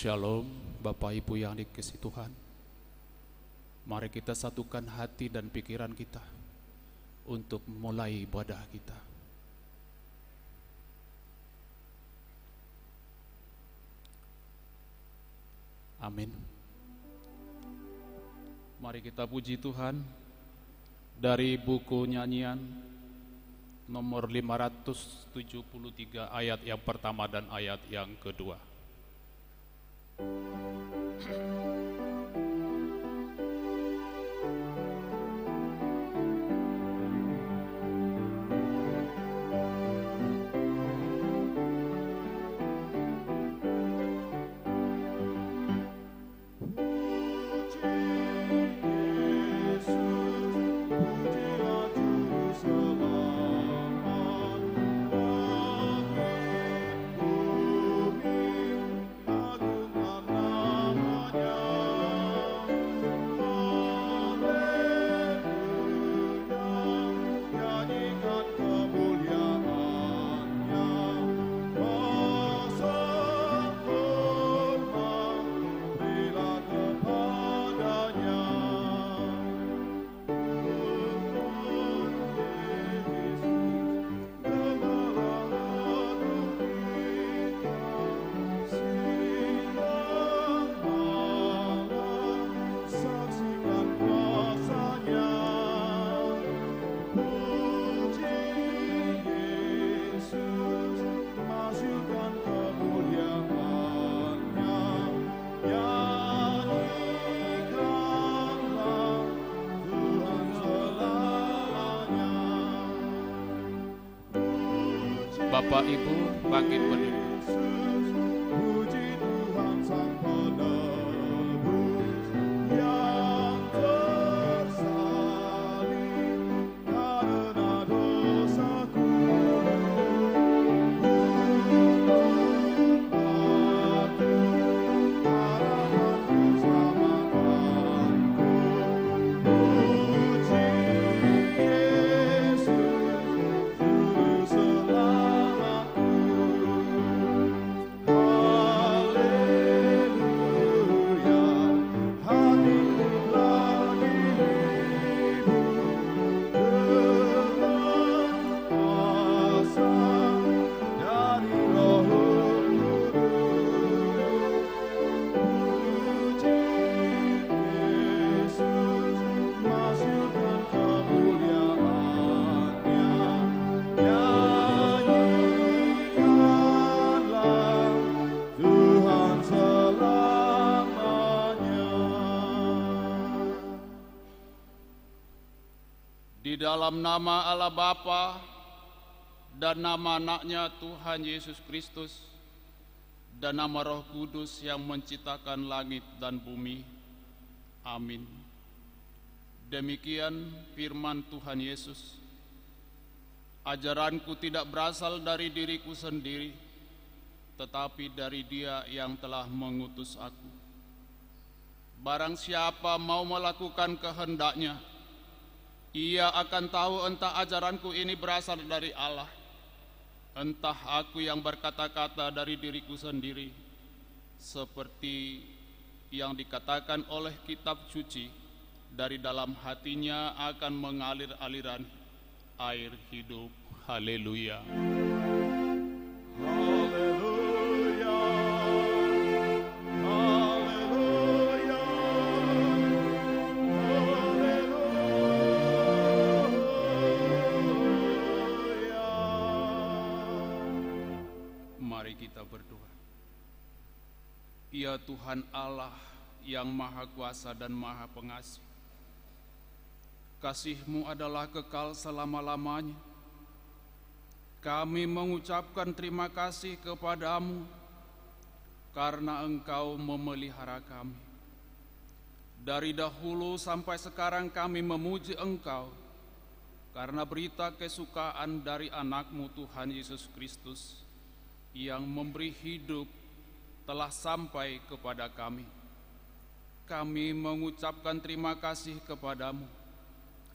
Shalom, Bapak Ibu yang dikasihi Tuhan. Mari kita satukan hati dan pikiran kita untuk mulai ibadah kita. Amin. Mari kita puji Tuhan dari buku nyanyian nomor 573 ayat yang pertama dan ayat yang kedua. Bapak Ibu bangkit berdiri. Puji Tuhan Sang Penebus yang tersalib karena dosaku. Untuk aku harapan keselamatanku. Puji Yesus Juru Selamat. Di dalam nama Allah Bapa dan nama anaknya Tuhan Yesus Kristus dan nama Roh Kudus yang menciptakan langit dan bumi. Amin. Demikian firman Tuhan Yesus. Ajaranku tidak berasal dari diriku sendiri, tetapi dari Dia yang telah mengutus aku. Barang siapa mau melakukan kehendak-Nya, ia akan tahu entah ajaranku ini berasal dari Allah, entah aku yang berkata-kata dari diriku sendiri, seperti yang dikatakan oleh kitab suci, dari dalam hatinya akan mengalir aliran air hidup. Haleluya. Mari kita berdoa. Ya Tuhan Allah yang Maha Kuasa dan Maha Pengasih, kasih-Mu adalah kekal selama-lamanya. Kami mengucapkan terima kasih kepadamu karena Engkau memelihara kami. Dari dahulu sampai sekarang kami memuji Engkau karena berita kesukaan dari anak-Mu Tuhan Yesus Kristus yang memberi hidup telah sampai kepada kami. Kami mengucapkan terima kasih kepadamu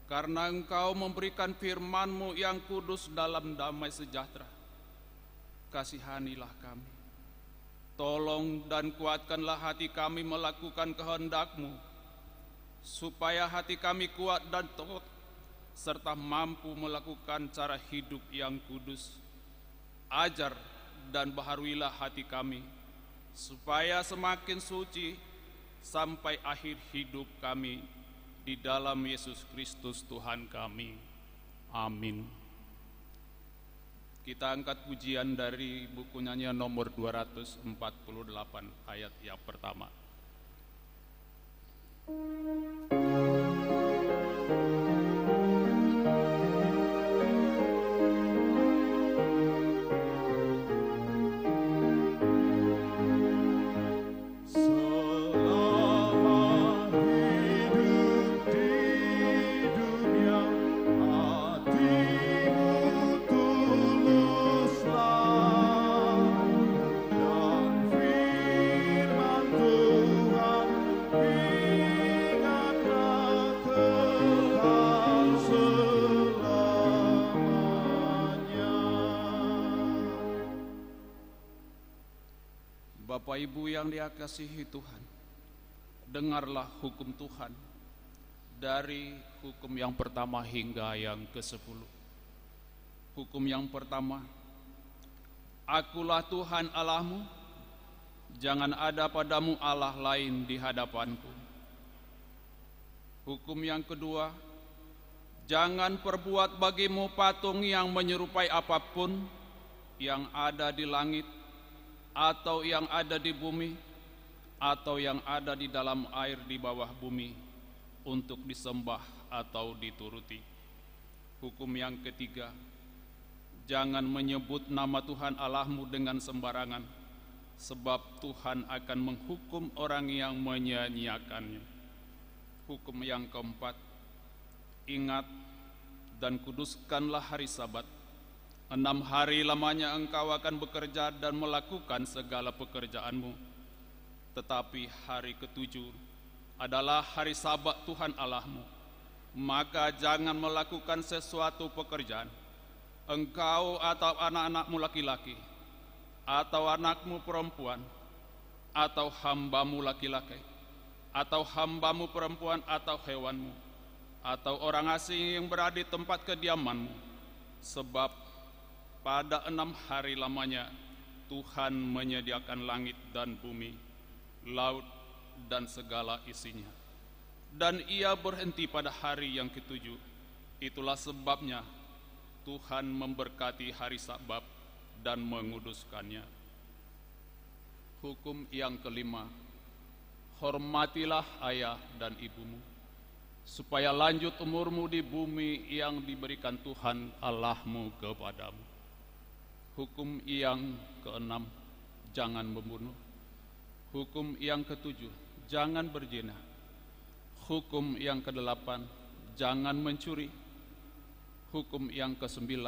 karena Engkau memberikan firman-Mu yang kudus dalam damai sejahtera. Kasihanilah kami. Tolong dan kuatkanlah hati kami melakukan kehendak-Mu, supaya hati kami kuat dan taat, serta mampu melakukan cara hidup yang kudus. Ajar dan baharuilah hati kami, supaya semakin suci sampai akhir hidup kami, di dalam Yesus Kristus Tuhan kami. Amin. Kita angkat pujian dari buku nyanyian nomor 248 ayat yang pertama. Selama hidup di dunia, hatimu tuluslah, dan firman Tuhan ingatlah kekal selamanya. Bapak Ibu yang dikasihi Tuhan, dengarlah hukum Tuhan dari hukum yang pertama hingga yang ke-10. Hukum yang pertama, Akulah Tuhan Allahmu, jangan ada padamu Allah lain di hadapanku. Hukum yang kedua, jangan perbuat bagimu patung yang menyerupai apapun yang ada di langit, atau yang ada di bumi, atau yang ada di dalam air di bawah bumi, untuk disembah atau dituruti. Hukum yang ketiga, jangan menyebut nama Tuhan Allahmu dengan sembarangan, sebab Tuhan akan menghukum orang yang menyia-nyiakannya. Hukum yang keempat, ingat dan kuduskanlah hari Sabat. 6 hari lamanya engkau akan bekerja dan melakukan segala pekerjaanmu. Tetapi hari ke-7 adalah hari Sabat Tuhan Allahmu. Maka jangan melakukan sesuatu pekerjaan, engkau atau anak-anakmu laki-laki, atau anakmu perempuan, atau hambamu laki-laki, atau hambamu perempuan, atau hewanmu, atau orang asing yang berada di tempat kediamanmu. Sebab pada 6 hari lamanya Tuhan menyediakan langit dan bumi, laut dan segala isinya, dan Ia berhenti pada hari yang ke-7. Itulah sebabnya Tuhan memberkati hari Sabat dan menguduskannya. Hukum yang kelima, hormatilah ayah dan ibumu, supaya lanjut umurmu di bumi yang diberikan Tuhan Allahmu kepadamu. Hukum yang keenam, jangan membunuh. Hukum yang ke-7, jangan berzina. Hukum yang ke-8, jangan mencuri. Hukum yang ke-9,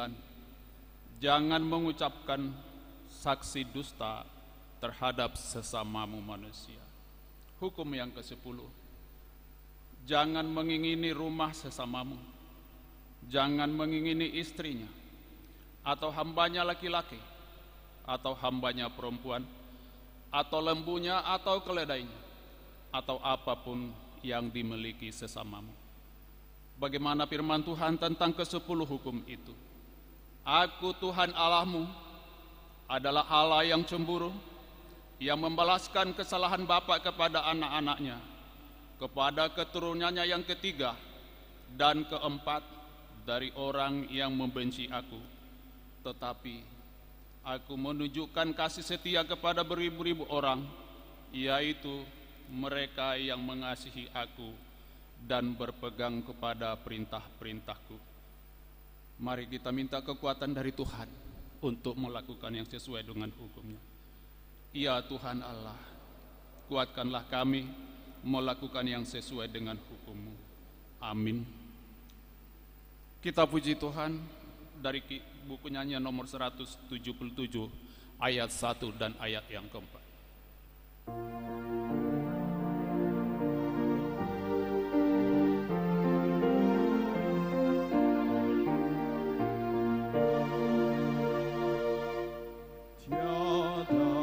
jangan mengucapkan saksi dusta terhadap sesamamu manusia. Hukum yang ke-10, jangan mengingini rumah sesamamu. Jangan mengingini istrinya, atau hambanya laki-laki, atau hambanya perempuan, atau lembunya, atau keledainya, atau apapun yang dimiliki sesamamu. Bagaimana firman Tuhan tentang ke-10 hukum itu? Aku Tuhan Allahmu adalah Allah yang cemburu, yang membalaskan kesalahan bapa kepada anak-anaknya, kepada keturunannya yang ketiga dan keempat dari orang yang membenci aku. Tetapi aku menunjukkan kasih setia kepada beribu-ribu orang, yaitu mereka yang mengasihi aku dan berpegang kepada perintah-perintahku. Mari kita minta kekuatan dari Tuhan untuk melakukan yang sesuai dengan hukumnya. Ya Tuhan Allah, kuatkanlah kami melakukan yang sesuai dengan hukum-Mu. Amin. Kita puji Tuhan dari buku nyanyian nomor 177 ayat 1 dan ayat yang keempat. Tiada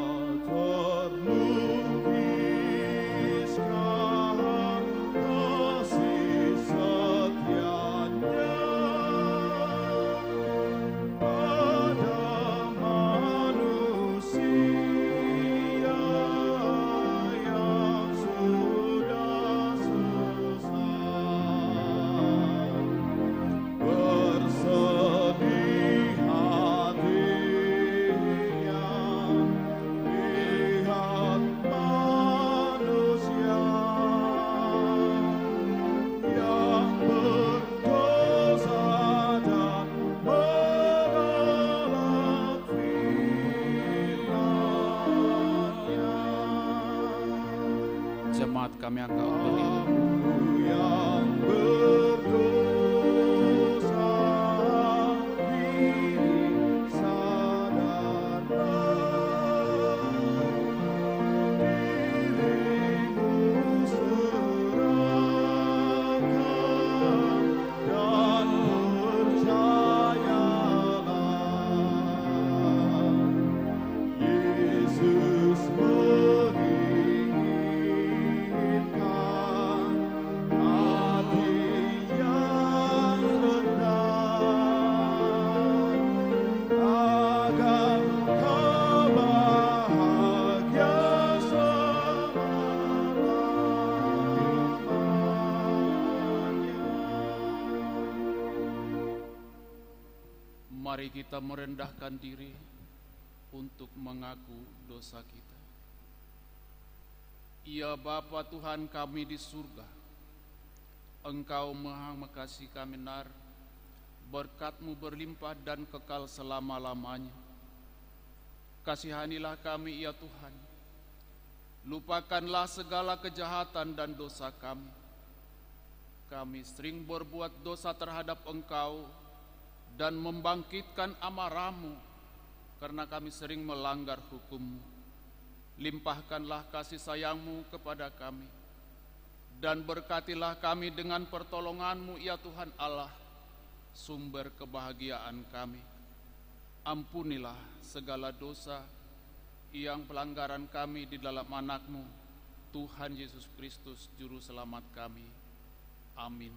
jemaat kami angkat berdiri. yang berdosa kini sadarlah, dirimu serahkan dan percayalah, Yesus menginginkan hati yang rendah, agar kau bahagia selamanya. Mari kita merendahkan diri untuk mengaku dosa kita. Ya Bapa Tuhan kami di surga, Engkau Maha mengasihi kami nar, berkat-Mu berlimpah dan kekal selama-lamanya. Kasihanilah kami ya Tuhan, lupakanlah segala kejahatan dan dosa kami. Kami sering berbuat dosa terhadap Engkau dan membangkitkan amarah-Mu, karena kami sering melanggar hukum-Mu. Limpahkanlah kasih sayang-Mu kepada kami, dan berkatilah kami dengan pertolongan-Mu ya Tuhan Allah, sumber kebahagiaan kami. Ampunilah segala dosa yang pelanggaran kami di dalam anak-Mu, Tuhan Yesus Kristus Juru Selamat kami. Amin.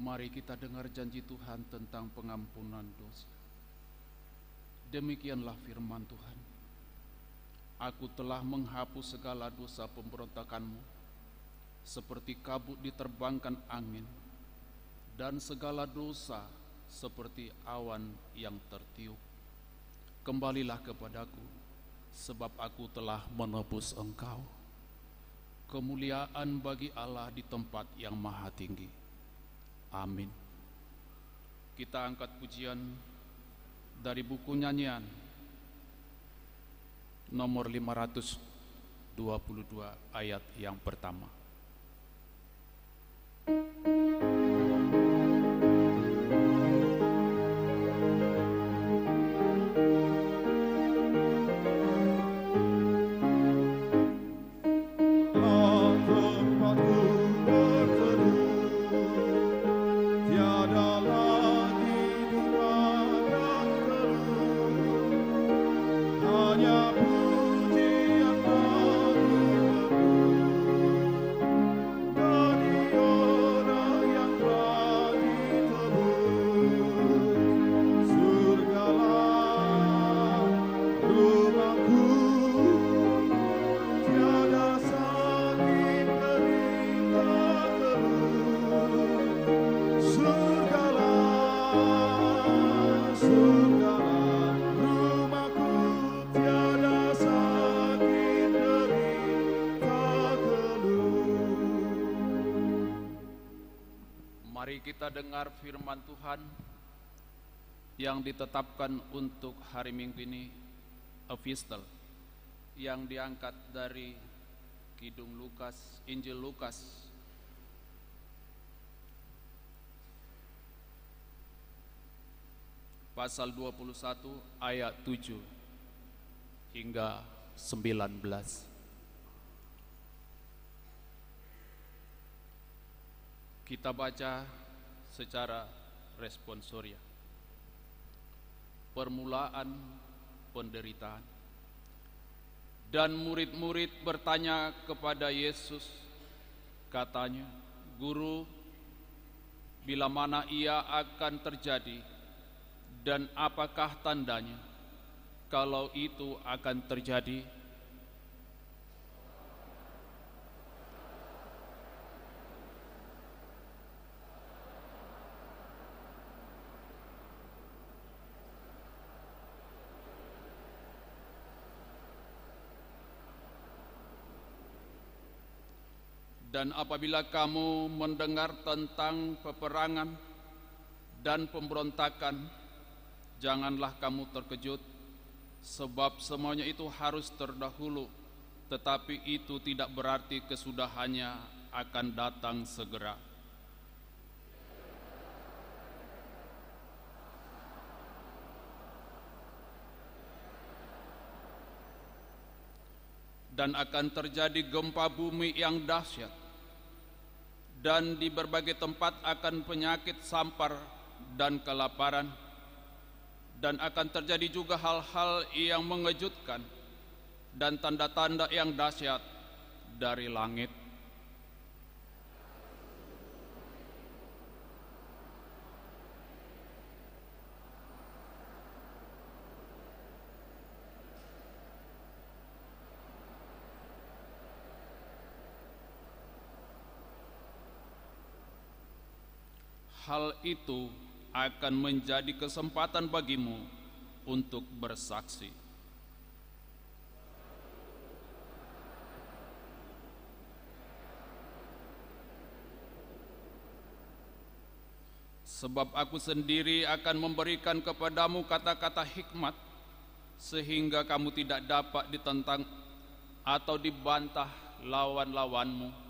Mari kita dengar janji Tuhan tentang pengampunan dosa. Demikianlah firman Tuhan. Aku telah menghapus segala dosa pemberontakanmu, seperti kabut diterbangkan angin, dan segala dosa seperti awan yang tertiup. Kembalilah kepadaku, sebab aku telah menebus engkau. Kemuliaan bagi Allah di tempat yang maha tinggi. Amin. Kita angkat pujian dari buku nyanyian nomor 522 ayat yang pertama. Hanya pujian lagu Mari kita dengar firman Tuhan yang ditetapkan untuk hari Minggu ini, epistle yang diangkat dari Kidung Lukas, Injil Lukas pasal 21 ayat 7 hingga 19. Kita baca secara responsoria. Permulaan penderitaan. Dan murid-murid bertanya kepada Yesus, katanya, "Guru, bila mana ia akan terjadi dan apakah tandanya kalau itu akan terjadi?" Dan apabila kamu mendengar tentang peperangan dan pemberontakan, janganlah kamu terkejut, sebab semuanya itu harus terdahulu, tetapi itu tidak berarti kesudahannya akan datang segera. Dan akan terjadi gempa bumi yang dahsyat, dan di berbagai tempat akan penyakit sampar dan kelaparan, dan akan terjadi juga hal-hal yang mengejutkan dan tanda-tanda yang dahsyat dari langit. Hal itu akan menjadi kesempatan bagimu untuk bersaksi. Sebab aku sendiri akan memberikan kepadamu kata-kata hikmat, sehingga kamu tidak dapat ditentang atau dibantah lawan-lawanmu.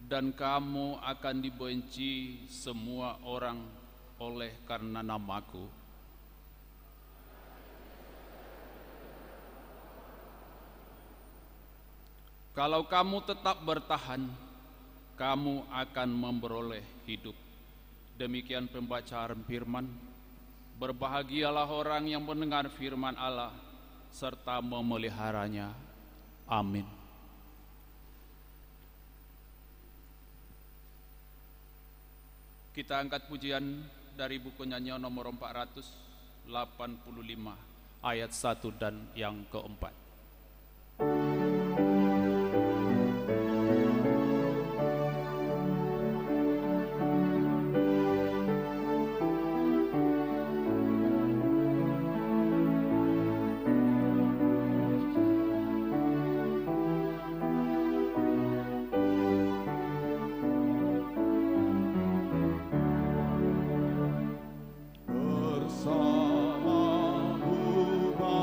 Dan kamu akan dibenci semua orang oleh karena namaku. Kalau kamu tetap bertahan, kamu akan memperoleh hidup. Demikian pembacaan firman. Berbahagialah orang yang mendengar firman Allah serta memeliharanya. Amin. Kita angkat pujian dari buku nyanyian nomor 485 ayat 1 dan yang keempat. Bersamamu Bapa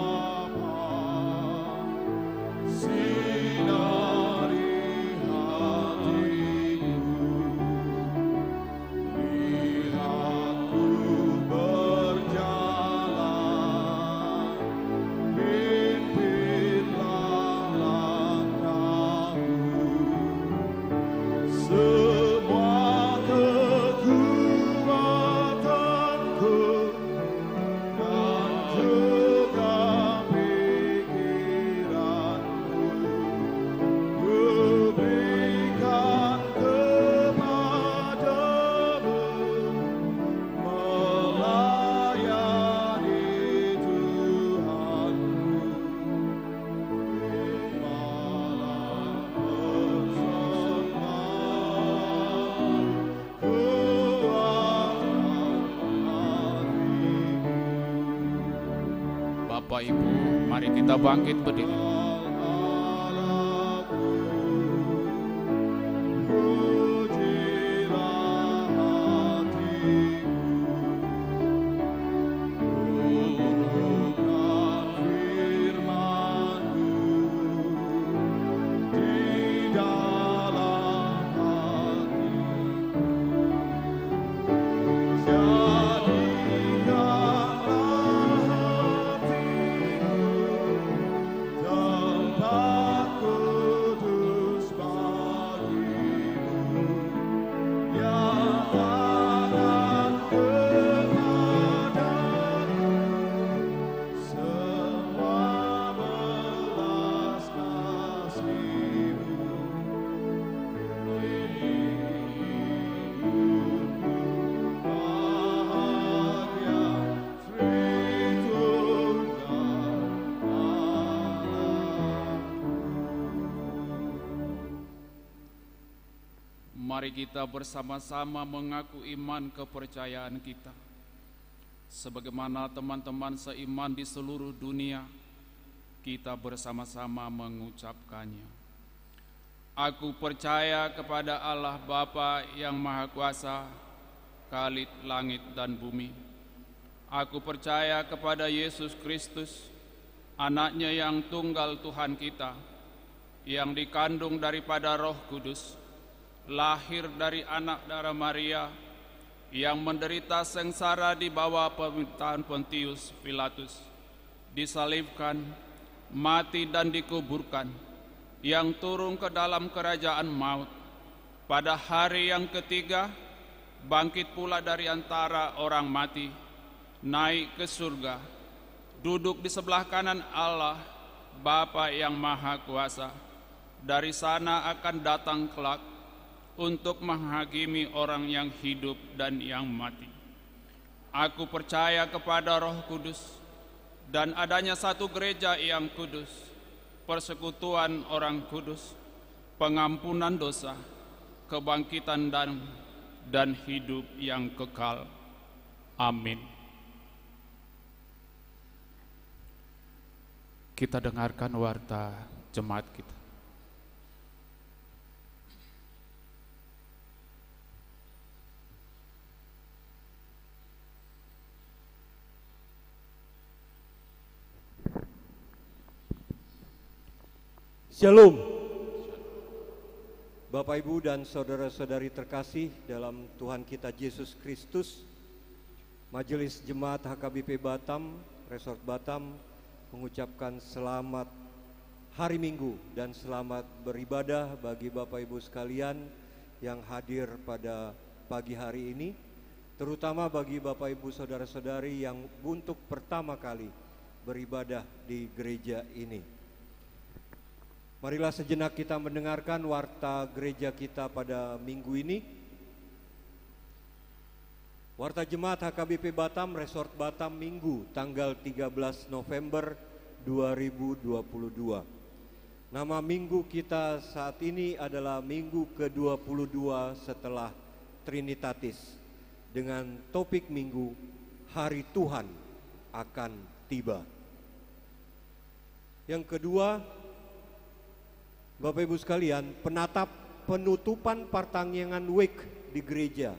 Bapak Ibu, mari kita bangkit berdiri. Mari kita bersama-sama mengaku iman kepercayaan kita. Sebagaimana teman-teman seiman di seluruh dunia, kita bersama-sama mengucapkannya. Aku percaya kepada Allah Bapa yang Maha Kuasa, Khalid langit dan bumi. Aku percaya kepada Yesus Kristus, Anaknya yang tunggal Tuhan kita, yang dikandung daripada Roh Kudus, lahir dari anak darah Maria, yang menderita sengsara di bawah pemerintahan Pontius Pilatus, disalibkan, mati dan dikuburkan, yang turun ke dalam kerajaan maut, pada hari yang ketiga bangkit pula dari antara orang mati, naik ke surga, duduk di sebelah kanan Allah Bapa yang Maha Kuasa. Dari sana akan datang kelak untuk menghakimi orang yang hidup dan yang mati. Aku percaya kepada Roh Kudus dan adanya satu gereja yang kudus, persekutuan orang kudus, pengampunan dosa, kebangkitan dan hidup yang kekal. Amin. Kita dengarkan warta jemaat kita. Shalom. Bapak, Ibu, dan saudara-saudari terkasih dalam Tuhan kita Yesus Kristus, Majelis Jemaat HKBP Batam, Resort Batam, mengucapkan selamat hari Minggu dan selamat beribadah bagi Bapak Ibu sekalian yang hadir pada pagi hari ini, terutama bagi Bapak Ibu saudara-saudari yang untuk pertama kali beribadah di gereja ini. Marilah sejenak kita mendengarkan warta gereja kita pada minggu ini. Warta Jemaat HKBP Batam, Resort Batam, Minggu, tanggal 13 November 2022. Nama minggu kita saat ini adalah minggu ke-22 setelah Trinitatis, dengan topik minggu Hari Tuhan akan tiba. Yang kedua, Bapak Ibu sekalian, penutupan pertanggungan Wake di gereja.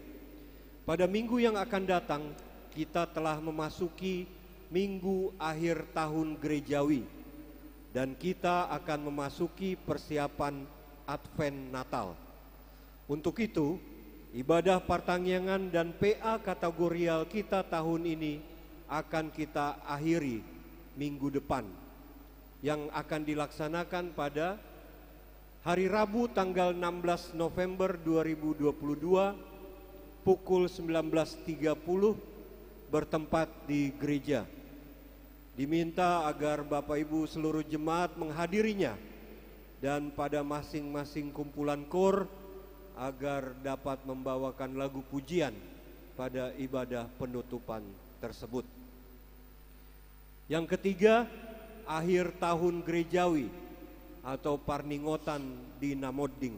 Pada minggu yang akan datang, kita telah memasuki minggu akhir tahun gerejawi, dan kita akan memasuki persiapan Advent Natal. Untuk itu, ibadah pertanggungan dan PA kategorial kita tahun ini akan kita akhiri minggu depan, yang akan dilaksanakan pada hari Rabu tanggal 16 November 2022 pukul 19.30 bertempat di gereja. Diminta agar Bapak Ibu seluruh jemaat menghadirinya, dan pada masing-masing kumpulan kor agar dapat membawakan lagu pujian pada ibadah penutupan tersebut. Yang ketiga, akhir tahun gerejawi atau Parningotan di Namoding.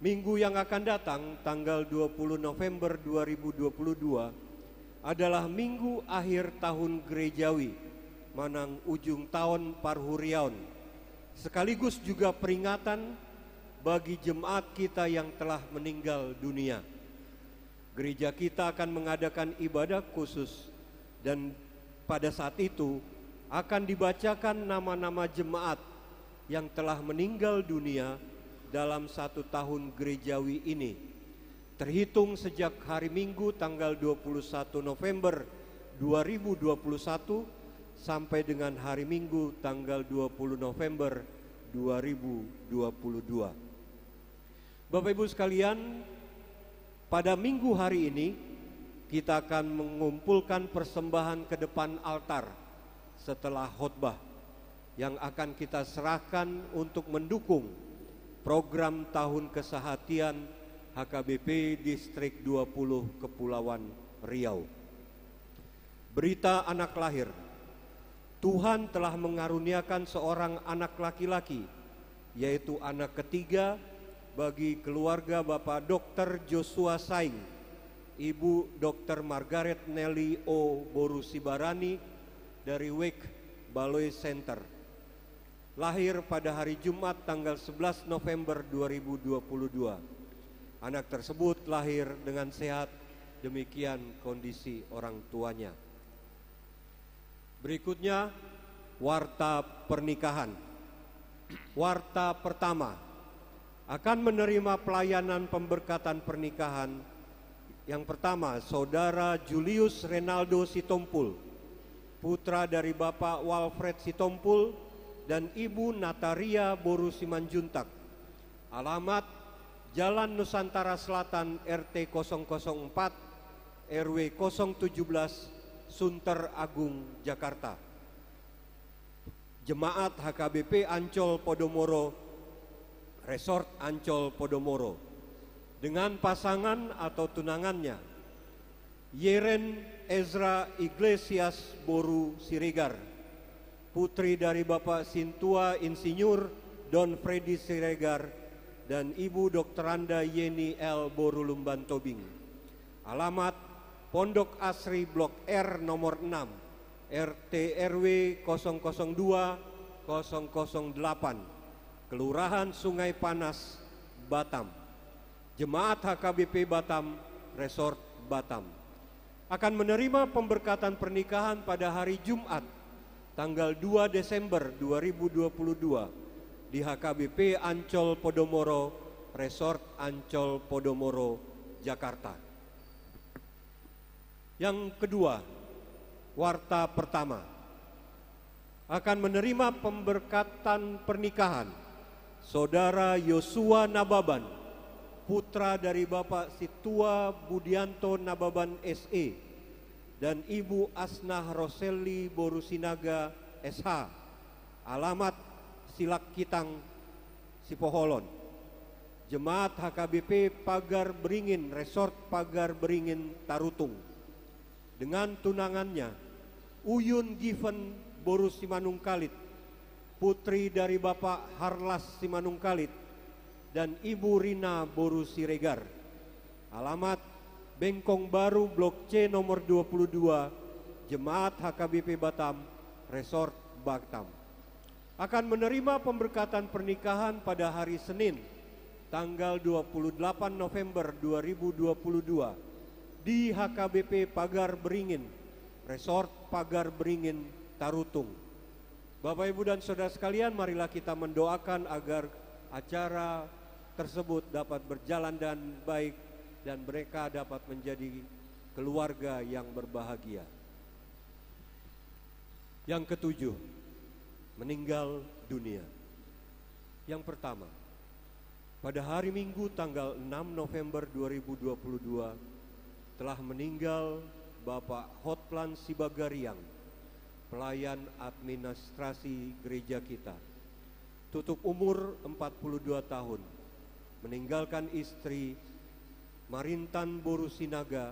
Minggu yang akan datang tanggal 20 November 2022 adalah minggu akhir tahun gerejawi, manang ujung tahun parhuriaun, sekaligus juga peringatan bagi jemaat kita yang telah meninggal dunia. Gereja kita akan mengadakan ibadah khusus dan pada saat itu akan dibacakan nama-nama jemaat yang telah meninggal dunia dalam 1 tahun gerejawi ini, terhitung sejak hari Minggu tanggal 21 November 2021 sampai dengan hari Minggu tanggal 20 November 2022. Bapak Ibu sekalian, pada minggu hari ini kita akan mengumpulkan persembahan ke depan altar setelah khotbah yang akan kita serahkan untuk mendukung program tahun kesehatian HKBP Distrik 20 Kepulauan Riau. Berita anak lahir. Tuhan telah mengaruniakan seorang anak laki-laki, yaitu anak ketiga bagi keluarga Bapak Dr. Joshua Saing, Ibu Dr. Margaret Nelly O. Borusibarani dari Wake Baloi Center. Lahir pada hari Jumat tanggal 11 November 2022. Anak tersebut lahir dengan sehat, demikian kondisi orang tuanya. Berikutnya, warta pernikahan. Warta pertama akan menerima pelayanan pemberkatan pernikahan. Yang pertama, Saudara Julius Renaldo Sitompul, putra dari Bapak Walfred Sitompul dan Ibu Nataria Boru Simanjuntak. Alamat Jalan Nusantara Selatan RT 004 RW 017 Sunter Agung, Jakarta. Jemaat HKBP Ancol Podomoro, Resort Ancol Podomoro, dengan pasangan atau tunangannya Yeren Ezra Iglesias Boru Siregar, putri dari Bapak Sintua Insinyur Don Freddy Siregar dan Ibu Dokteranda Yeni L. Boru Lumban Tobing. Alamat Pondok Asri Blok R nomor 6 RT RW 002 008 Kelurahan Sungai Panas, Batam. Jemaat HKBP Batam, Resort Batam, akan menerima pemberkatan pernikahan pada hari Jumat tanggal 2 Desember 2022 di HKBP Ancol Podomoro, Resort Ancol Podomoro, Jakarta. Yang kedua, warta pertama akan menerima pemberkatan pernikahan Saudara Yosua Nababan, putra dari Bapak Situa Budianto Nababan SE dan Ibu Asnah Roselli Borusinaga SH. Alamat Silak Kitang, Sipoholon. Jemaat HKBP Pagar Beringin, Resort Pagar Beringin, Tarutung. Dengan tunangannya Uyun Given Borus Simanungkalit, putri dari Bapak Harlas Simanungkalit dan Ibu Rina Boru Siregar. Alamat Bengkong Baru Blok C nomor 22, Jemaat HKBP Batam, Resort Batam, akan menerima pemberkatan pernikahan pada hari Senin tanggal 28 November 2022 di HKBP Pagar Beringin, Resort Pagar Beringin, Tarutung. Bapak, Ibu, dan Saudara sekalian, marilah kita mendoakan agar acara tersebut dapat berjalan dan baik dan mereka dapat menjadi keluarga yang berbahagia. Yang ketujuh, meninggal dunia. Yang pertama, pada hari Minggu tanggal 6 November 2022 telah meninggal Bapak Hotplan Sibagariang, pelayan administrasi gereja kita. Tutup umur 42 tahun, meninggalkan istri Marintan Borusinaga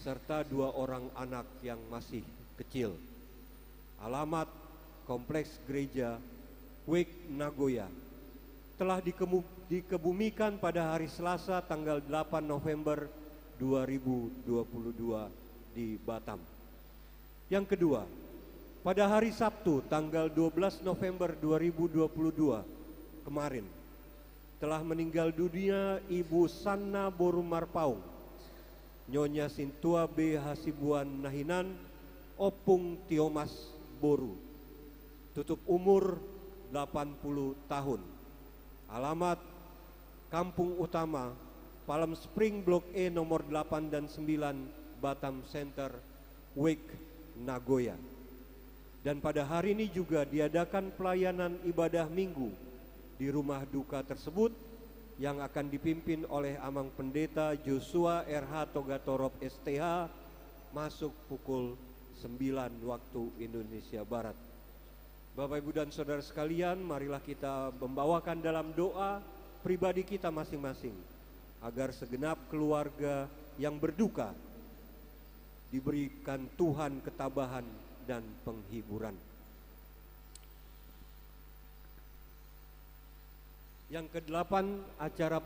serta 2 orang anak yang masih kecil. Alamat Kompleks Gereja Wake Nagoya. Telah dikebumikan pada hari Selasa tanggal 8 November 2022 di Batam. Yang kedua, pada hari Sabtu tanggal 12 November 2022 kemarin telah meninggal dunia Ibu Sanna Borumarpaung, Nyonya Sintua B. Hasibuan Nahinan, Opung Tiomas Boru, tutup umur 80 tahun. Alamat Kampung Utama, Palm Spring Blok E nomor 8 dan 9, Batam Center, Wake, Nagoya. Dan pada hari ini juga diadakan pelayanan ibadah minggu di rumah duka tersebut yang akan dipimpin oleh Amang Pendeta Joshua RH Togatorop STH, masuk pukul 9 waktu Indonesia Barat. Bapak, Ibu, dan saudara sekalian, marilah kita membawakan dalam doa pribadi kita masing-masing agar segenap keluarga yang berduka diberikan Tuhan ketabahan dan penghiburan. Yang kedelapan, acara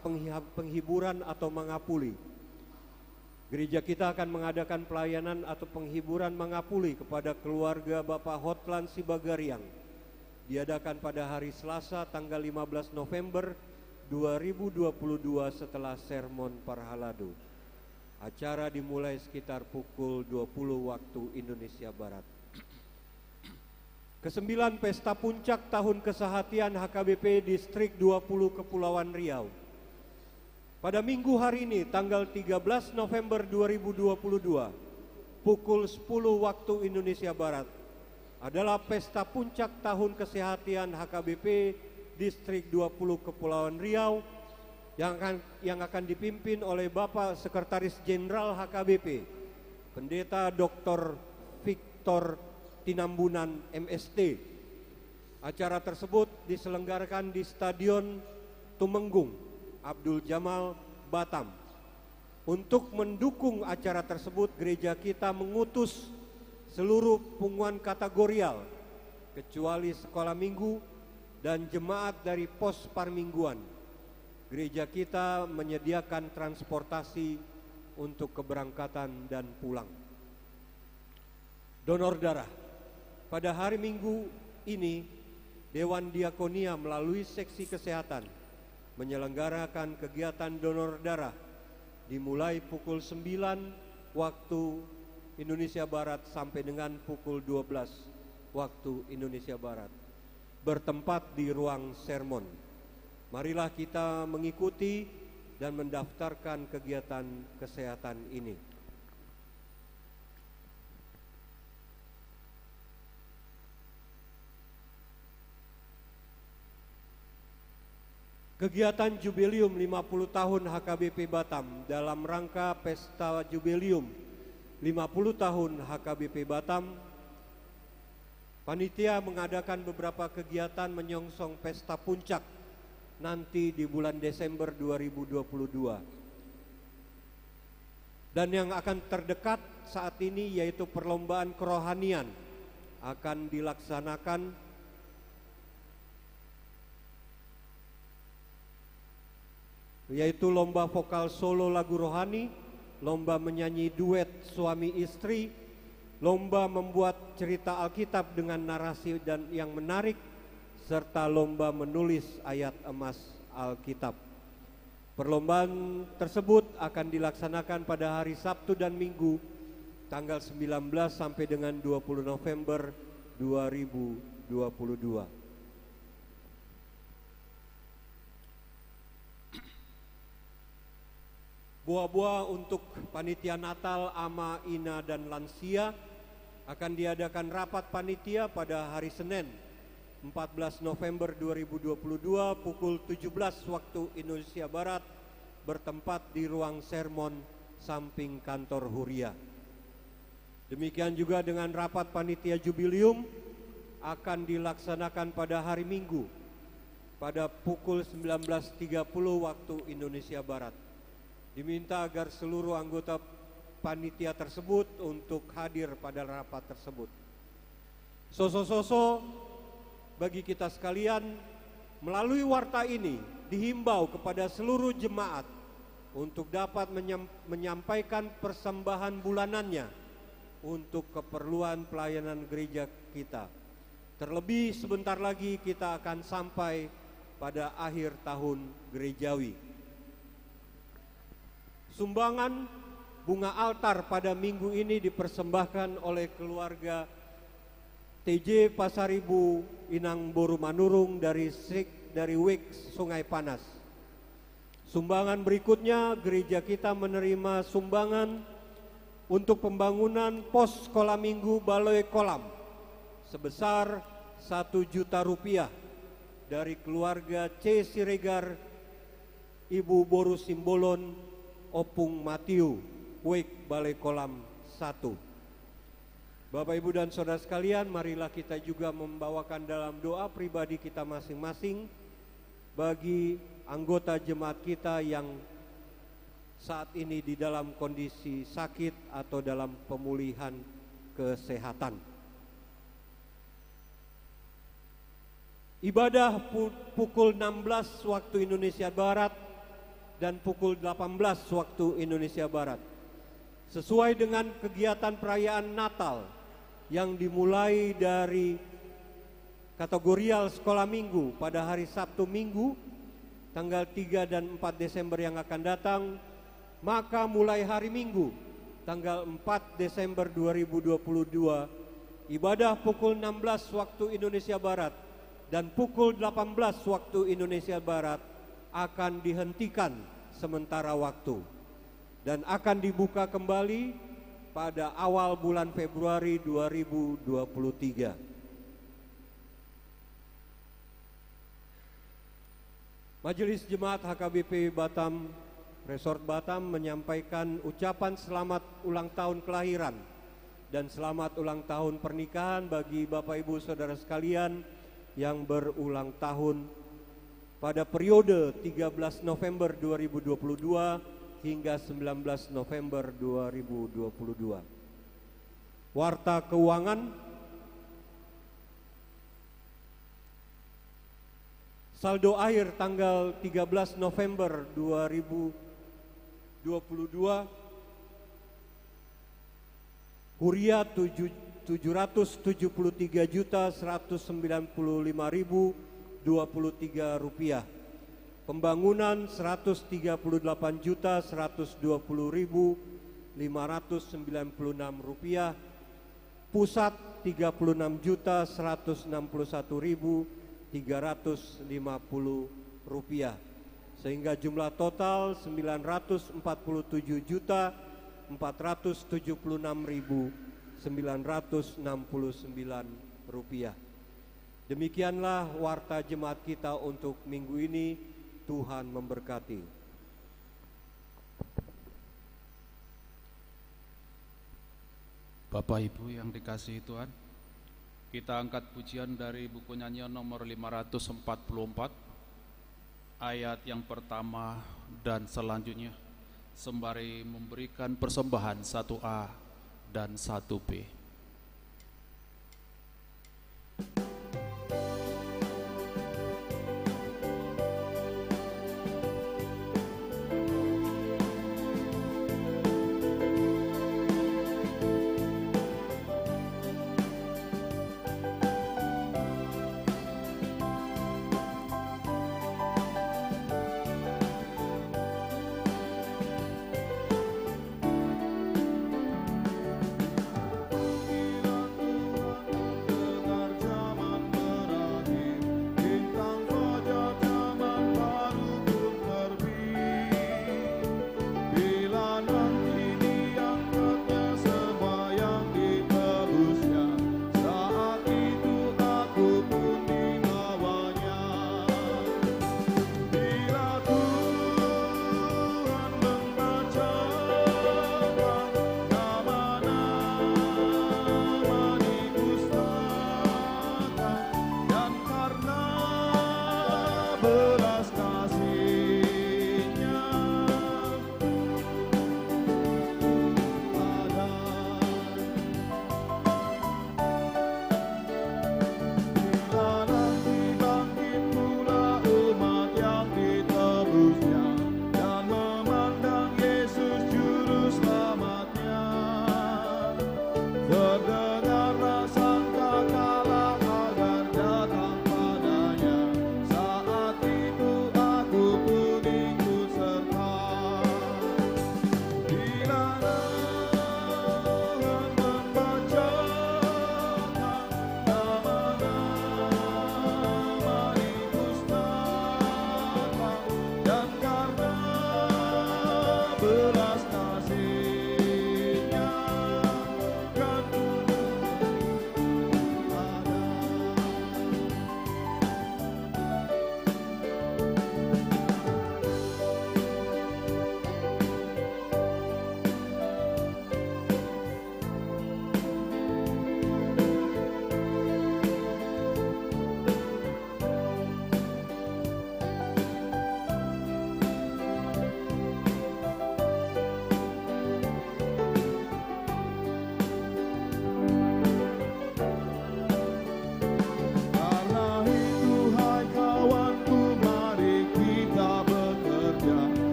penghiburan atau mangapuli. Gereja kita akan mengadakan pelayanan atau penghiburan mangapuli kepada keluarga Bapak Hotlan Sibagariang. Diadakan pada hari Selasa tanggal 15 November 2022 setelah sermon Parhalado. Acara dimulai sekitar pukul 20 waktu Indonesia Barat. Kesembilan, pesta puncak tahun kesehatian HKBP Distrik 20 Kepulauan Riau. Pada minggu hari ini tanggal 13 November 2022 pukul 10 waktu Indonesia Barat adalah pesta puncak tahun kesehatian HKBP Distrik 20 Kepulauan Riau yang akan dipimpin oleh Bapak Sekretaris Jenderal HKBP Pendeta Dr. Victor Tinambunan MST. Acara tersebut diselenggarakan di Stadion Tumenggung Abdul Jamal, Batam. Untuk mendukung acara tersebut, gereja kita mengutus seluruh punguan kategorial kecuali sekolah minggu dan jemaat dari pos parmingguan. Gereja kita menyediakan transportasi untuk keberangkatan dan pulang. Donor darah. Pada hari Minggu ini, Dewan Diakonia melalui seksi kesehatan menyelenggarakan kegiatan donor darah dimulai pukul 9 waktu Indonesia Barat sampai dengan pukul 12 waktu Indonesia Barat, bertempat di ruang sermon. Marilah kita mengikuti dan mendaftarkan kegiatan kesehatan ini. Kegiatan Jubileum 50 tahun HKBP Batam dalam rangka Pesta Jubileum 50 tahun HKBP Batam, panitia mengadakan beberapa kegiatan menyongsong pesta puncak nanti di bulan Desember 2022. Dan yang akan terdekat saat ini yaitu perlombaan kerohanian akan dilaksanakan yaitu lomba vokal solo lagu rohani, lomba menyanyi duet suami istri, lomba membuat cerita Alkitab dengan narasi dan yang menarik, serta lomba menulis ayat emas Alkitab. Perlombaan tersebut akan dilaksanakan pada hari Sabtu dan Minggu tanggal 19 sampai dengan 20 November 2022. Buah-buah untuk panitia Natal, Ama, Ina, dan Lansia akan diadakan rapat panitia pada hari Senin 14 November 2022 pukul 17 waktu Indonesia Barat, bertempat di ruang sermon samping kantor Huria. Demikian juga dengan rapat panitia Jubileum akan dilaksanakan pada hari Minggu pada pukul 19.30 waktu Indonesia Barat. Diminta agar seluruh anggota panitia tersebut untuk hadir pada rapat tersebut. Soso-soso bagi kita sekalian, melalui warta ini dihimbau kepada seluruh jemaat untuk dapat menyampaikan persembahan bulanannya untuk keperluan pelayanan gereja kita. Terlebih sebentar lagi kita akan sampai pada akhir tahun gerejawi. Sumbangan bunga altar pada minggu ini dipersembahkan oleh keluarga TJ Pasaribu Inang Boru Manurung dari Wik Sungai Panas. Sumbangan berikutnya, gereja kita menerima sumbangan untuk pembangunan pos sekolah minggu Baloi Kolam sebesar 1 juta rupiah dari keluarga C. Siregar, Ibu Boru Simbolon, Opung Matiu, Wik Balai Kolam 1. Bapak, Ibu, dan saudara sekalian, marilah kita juga membawakan dalam doa pribadi kita masing-masing bagi anggota jemaat kita yang saat ini di dalam kondisi sakit atau dalam pemulihan kesehatan. Ibadah pukul 16 waktu Indonesia Barat dan pukul 18 waktu Indonesia Barat. Sesuai dengan kegiatan perayaan Natal yang dimulai dari kategorial sekolah minggu pada hari Sabtu Minggu tanggal 3 dan 4 Desember yang akan datang, maka mulai hari Minggu tanggal 4 Desember 2022, ibadah pukul 16 waktu Indonesia Barat dan pukul 18 waktu Indonesia Barat akan dihentikan sementara waktu dan akan dibuka kembali pada awal bulan Februari 2023. Majelis Jemaat HKBP Batam Resort Batam menyampaikan ucapan selamat ulang tahun kelahiran dan selamat ulang tahun pernikahan bagi Bapak Ibu Saudara sekalian yang berulang tahun pada periode 13 November 2022 hingga 19 November 2022. Warta keuangan, saldo akhir tanggal 13 November 2022, Huria 773.195.023 rupiah, pembangunan 138.120.596 rupiah, pusat 36.161.350 rupiah, sehingga jumlah total 944.476.969 rupiah. Demikianlah warta jemaat kita untuk minggu ini. Tuhan memberkati. Bapak Ibu yang dikasihi Tuhan, kita angkat pujian dari buku nyanyian nomor 544 ayat yang pertama dan selanjutnya, sembari memberikan persembahan 1A dan 1B.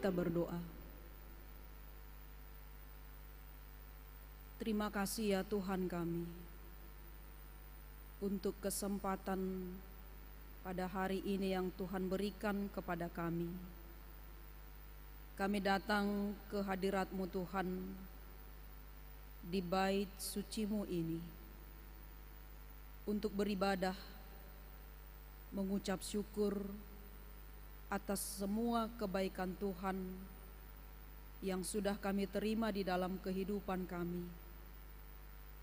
kita berdoa. Terima kasih ya Tuhan kami untuk kesempatan pada hari ini yang Tuhan berikan kepada kami. Kami datang ke hadirat-Mu Tuhan di bait suci-Mu ini untuk beribadah, mengucap syukur atas semua kebaikan Tuhan yang sudah kami terima di dalam kehidupan kami.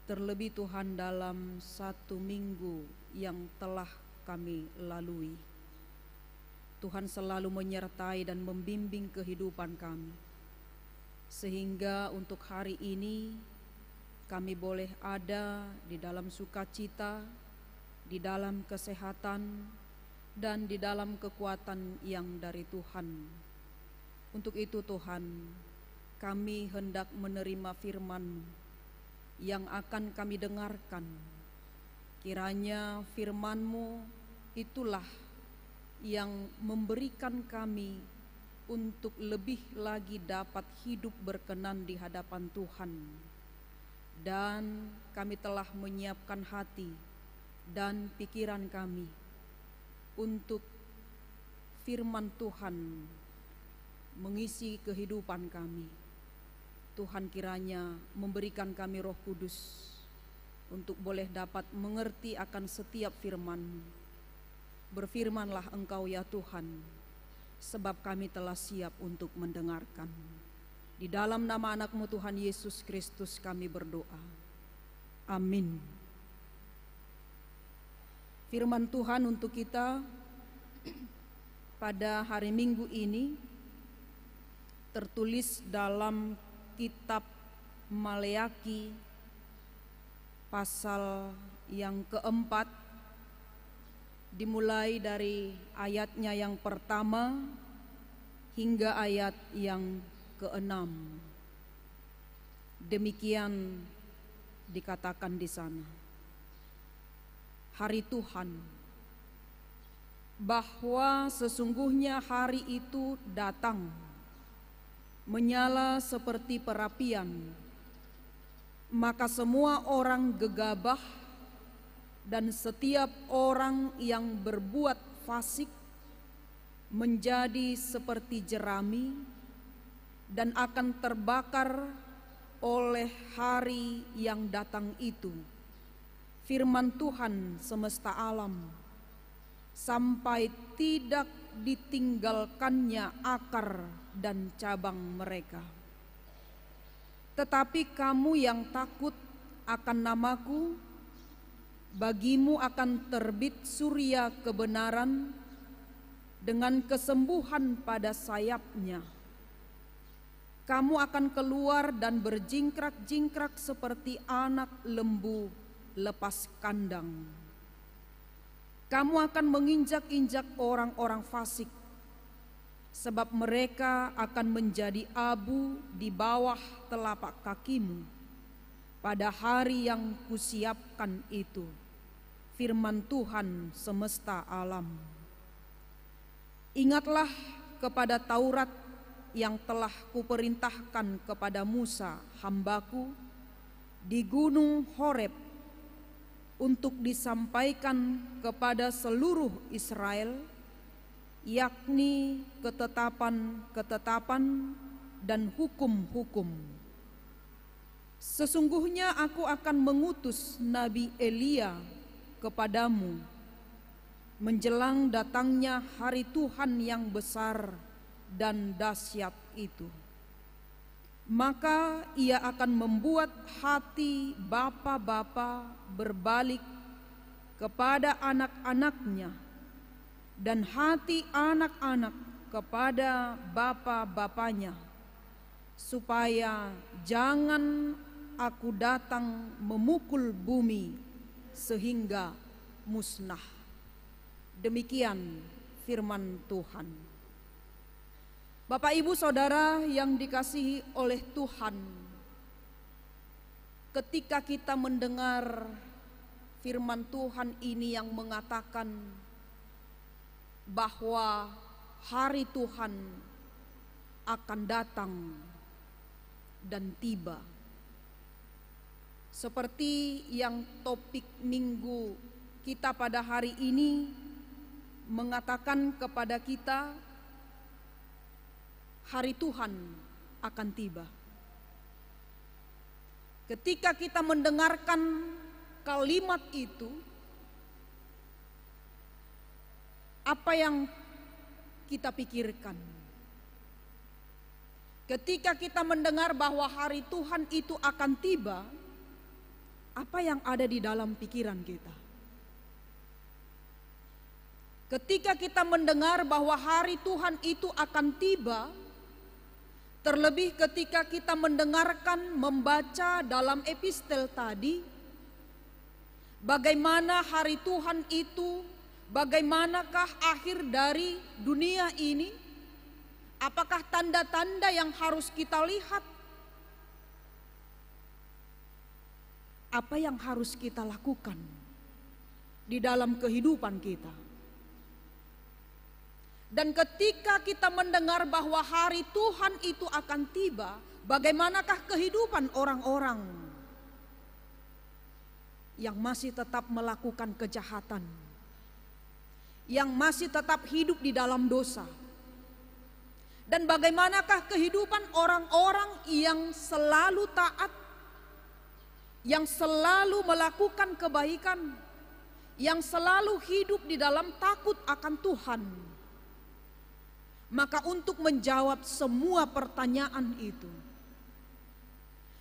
Terlebih Tuhan dalam 1 minggu yang telah kami lalui. Tuhan selalu menyertai dan membimbing kehidupan kami. Sehingga untuk hari ini kami boleh ada di dalam sukacita, di dalam kesehatan, dan di dalam kekuatan yang dari Tuhan. Untuk itu Tuhan, kami hendak menerima firman-Mu yang akan kami dengarkan. Kiranya firman-Mu itulah yang memberikan kami untuk lebih lagi dapat hidup berkenan di hadapan Tuhan. Dan kami telah menyiapkan hati dan pikiran kami untuk firman Tuhan mengisi kehidupan kami. Tuhan kiranya memberikan kami Roh Kudus untuk boleh dapat mengerti akan setiap firman-Mu. Berfirmanlah Engkau ya Tuhan, sebab kami telah siap untuk mendengarkan. Di dalam nama anak-Mu Tuhan Yesus Kristus kami berdoa. Amin. Firman Tuhan untuk kita pada hari Minggu ini tertulis dalam kitab Maleaki pasal yang keempat, dimulai dari ayatnya yang pertama hingga ayat yang ke-6. Demikian dikatakan di sana. Hari Tuhan, bahwa sesungguhnya hari itu datang, menyala seperti perapian, maka semua orang gegabah dan setiap orang yang berbuat fasik menjadi seperti jerami dan akan terbakar oleh hari yang datang itu. Firman Tuhan semesta alam, sampai tidak ditinggalkannya akar dan cabang mereka. Tetapi kamu yang takut akan namaku, bagimu akan terbit surya kebenaran dengan kesembuhan pada sayapnya. Kamu akan keluar dan berjingkrak-jingkrak seperti anak lembu lepas kandang. Kamu akan menginjak-injak orang-orang fasik, sebab mereka akan menjadi abu di bawah telapak kakimu pada hari yang kusiapkan itu. Firman Tuhan semesta alam. Ingatlah kepada Taurat yang telah kuperintahkan kepada Musa hambaku di gunung Horeb untuk disampaikan kepada seluruh Israel, yakni ketetapan-ketetapan dan hukum-hukum. Sesungguhnya aku akan mengutus Nabi Elia kepadamu menjelang datangnya hari Tuhan yang besar dan dahsyat itu. Maka ia akan membuat hati bapa-bapa berbalik kepada anak-anaknya dan hati anak-anak kepada bapa-bapanya, supaya jangan aku datang memukul bumi sehingga musnah. Demikian firman Tuhan. Bapak, Ibu, Saudara yang dikasihi oleh Tuhan, ketika kita mendengar firman Tuhan ini yang mengatakan bahwa hari Tuhan akan datang dan tiba. Seperti yang topik minggu kita pada hari ini mengatakan kepada kita, hari Tuhan akan tiba. Ketika kita mendengarkan kalimat itu, apa yang kita pikirkan? Ketika kita mendengar bahwa hari Tuhan itu akan tiba, apa yang ada di dalam pikiran kita? Ketika kita mendengar bahwa hari Tuhan itu akan tiba, terlebih ketika kita mendengarkan, membaca dalam epistel tadi, bagaimana hari Tuhan itu, bagaimanakah akhir dari dunia ini, apakah tanda-tanda yang harus kita lihat, apa yang harus kita lakukan di dalam kehidupan kita. Dan ketika kita mendengar bahwa hari Tuhan itu akan tiba, bagaimanakah kehidupan orang-orang yang masih tetap melakukan kejahatan, yang masih tetap hidup di dalam dosa? Dan bagaimanakah kehidupan orang-orang yang selalu taat, yang selalu melakukan kebaikan, yang selalu hidup di dalam takut akan Tuhan? Maka untuk menjawab semua pertanyaan itu,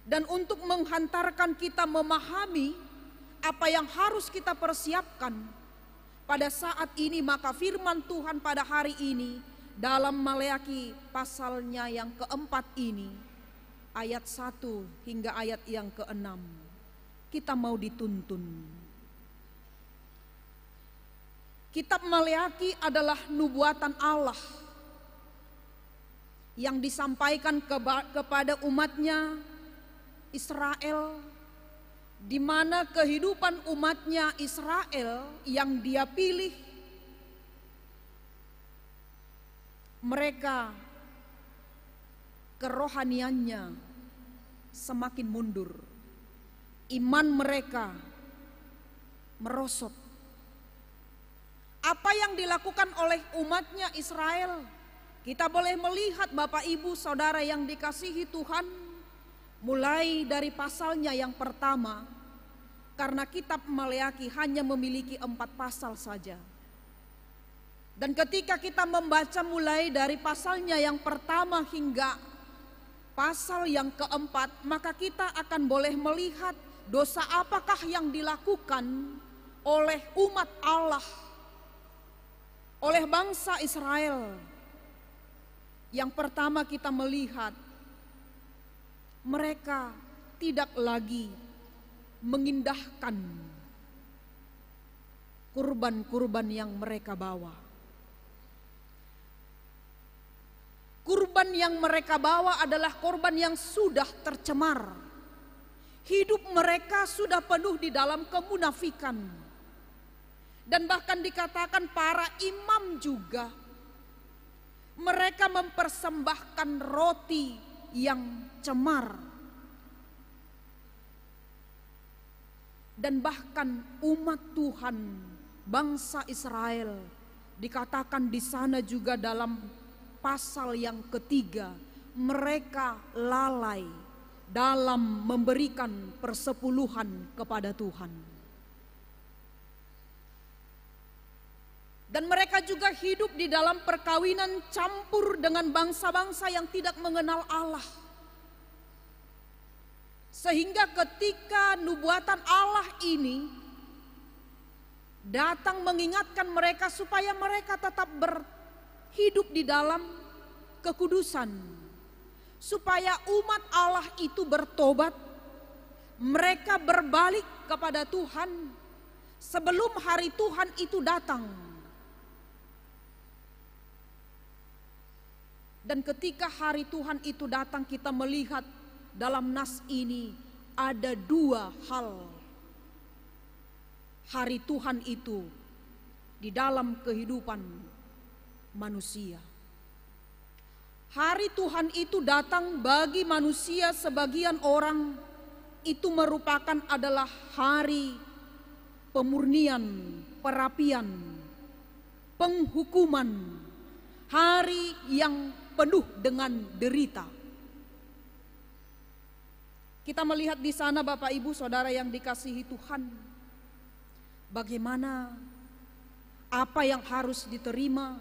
dan untuk menghantarkan kita memahami apa yang harus kita persiapkan pada saat ini, maka firman Tuhan pada hari ini dalam Maleakhi pasalnya yang keempat ini, ayat 1 hingga ayat yang ke-6, kita mau dituntun. Kitab Maleakhi adalah nubuatan Allah yang disampaikan kepada umatnya Israel, di mana kehidupan umatnya Israel yang dia pilih, mereka kerohaniannya semakin mundur, iman mereka merosot. Apa yang dilakukan oleh umatnya Israel? Kita boleh melihat Bapak Ibu Saudara yang dikasihi Tuhan, mulai dari pasalnya yang pertama, karena kitab Maleakhi hanya memiliki 4 pasal saja. Dan ketika kita membaca mulai dari pasalnya yang pertama hingga pasal yang keempat, maka kita akan boleh melihat dosa apakah yang dilakukan oleh umat Allah, oleh bangsa Israel. Yang pertama kita melihat mereka tidak lagi mengindahkan kurban-kurban yang mereka bawa. Kurban yang mereka bawa adalah korban yang sudah tercemar. Hidup mereka sudah penuh di dalam kemunafikan. Dan bahkan dikatakan para imam juga, mereka mempersembahkan roti yang cemar. Dan bahkan umat Tuhan, bangsa Israel, dikatakan di sana juga dalam pasal yang ketiga, mereka lalai dalam memberikan persepuluhan kepada Tuhan. Dan mereka juga hidup di dalam perkawinan campur dengan bangsa-bangsa yang tidak mengenal Allah. Sehingga ketika nubuatan Allah ini datang mengingatkan mereka supaya mereka tetap berhidup di dalam kekudusan. Supaya umat Allah itu bertobat, mereka berbalik kepada Tuhan sebelum hari Tuhan itu datang. Dan ketika hari Tuhan itu datang, kita melihat dalam nas ini ada 2 hal. Hari Tuhan itu di dalam kehidupan manusia. Hari Tuhan itu datang bagi manusia sebagian orang, itu merupakan adalah hari pemurnian, perapian, penghukuman, hari yang penuh dengan derita. Kita melihat di sana Bapak Ibu Saudara yang dikasihi Tuhan, bagaimana apa yang harus diterima,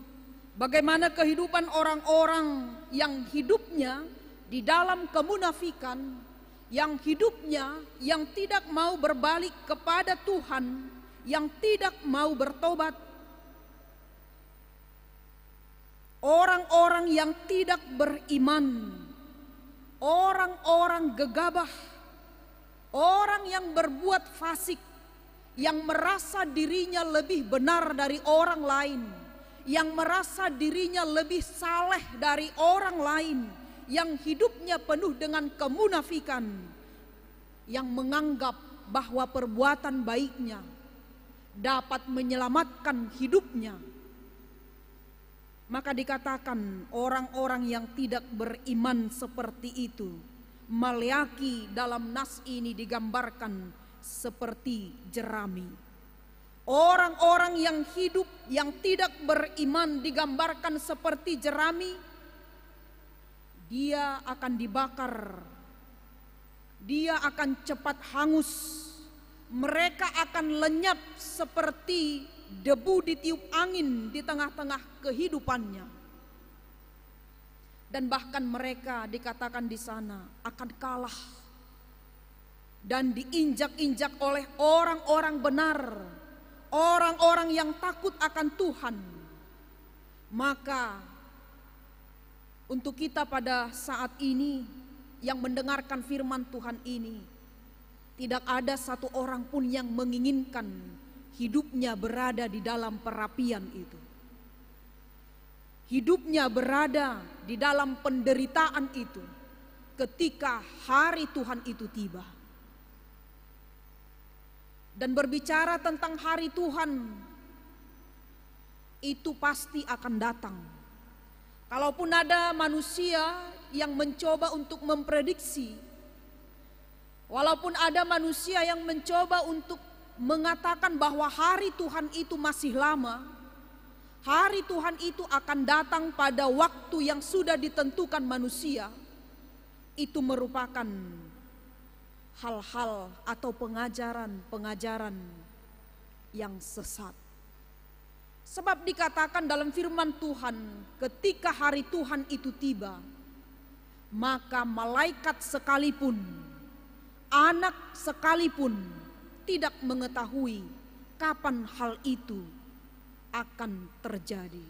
bagaimana kehidupan orang-orang yang hidupnya di dalam kemunafikan, yang hidupnya yang tidak mau berbalik kepada Tuhan, yang tidak mau bertobat. Orang-orang yang tidak beriman, orang-orang gegabah, orang yang berbuat fasik, yang merasa dirinya lebih benar dari orang lain, yang merasa dirinya lebih saleh dari orang lain, yang hidupnya penuh dengan kemunafikan, yang menganggap bahwa perbuatan baiknya dapat menyelamatkan hidupnya. Maka dikatakan orang-orang yang tidak beriman seperti itu, Maleaki dalam nas ini digambarkan seperti jerami. Orang-orang yang hidup yang tidak beriman digambarkan seperti jerami. Dia akan dibakar, dia akan cepat hangus, mereka akan lenyap seperti debu ditiup angin di tengah-tengah kehidupannya. Dan bahkan mereka dikatakan di sana akan kalah dan diinjak-injak oleh orang-orang benar, orang-orang yang takut akan Tuhan. Maka untuk kita pada saat ini yang mendengarkan firman Tuhan ini, tidak ada satu orang pun yang menginginkan hidupnya berada di dalam perapian itu. Hidupnya berada di dalam penderitaan itu ketika hari Tuhan itu tiba. Dan berbicara tentang hari Tuhan, itu pasti akan datang. Kalaupun ada manusia yang mencoba untuk memprediksi, walaupun ada manusia yang mencoba untuk mengatakan bahwa hari Tuhan itu masih lama, hari Tuhan itu akan datang pada waktu yang sudah ditentukan manusia, itu merupakan hal-hal atau pengajaran-pengajaran yang sesat. Sebab dikatakan dalam firman Tuhan, ketika hari Tuhan itu tiba, maka malaikat sekalipun, anak sekalipun tidak mengetahui kapan hal itu akan terjadi.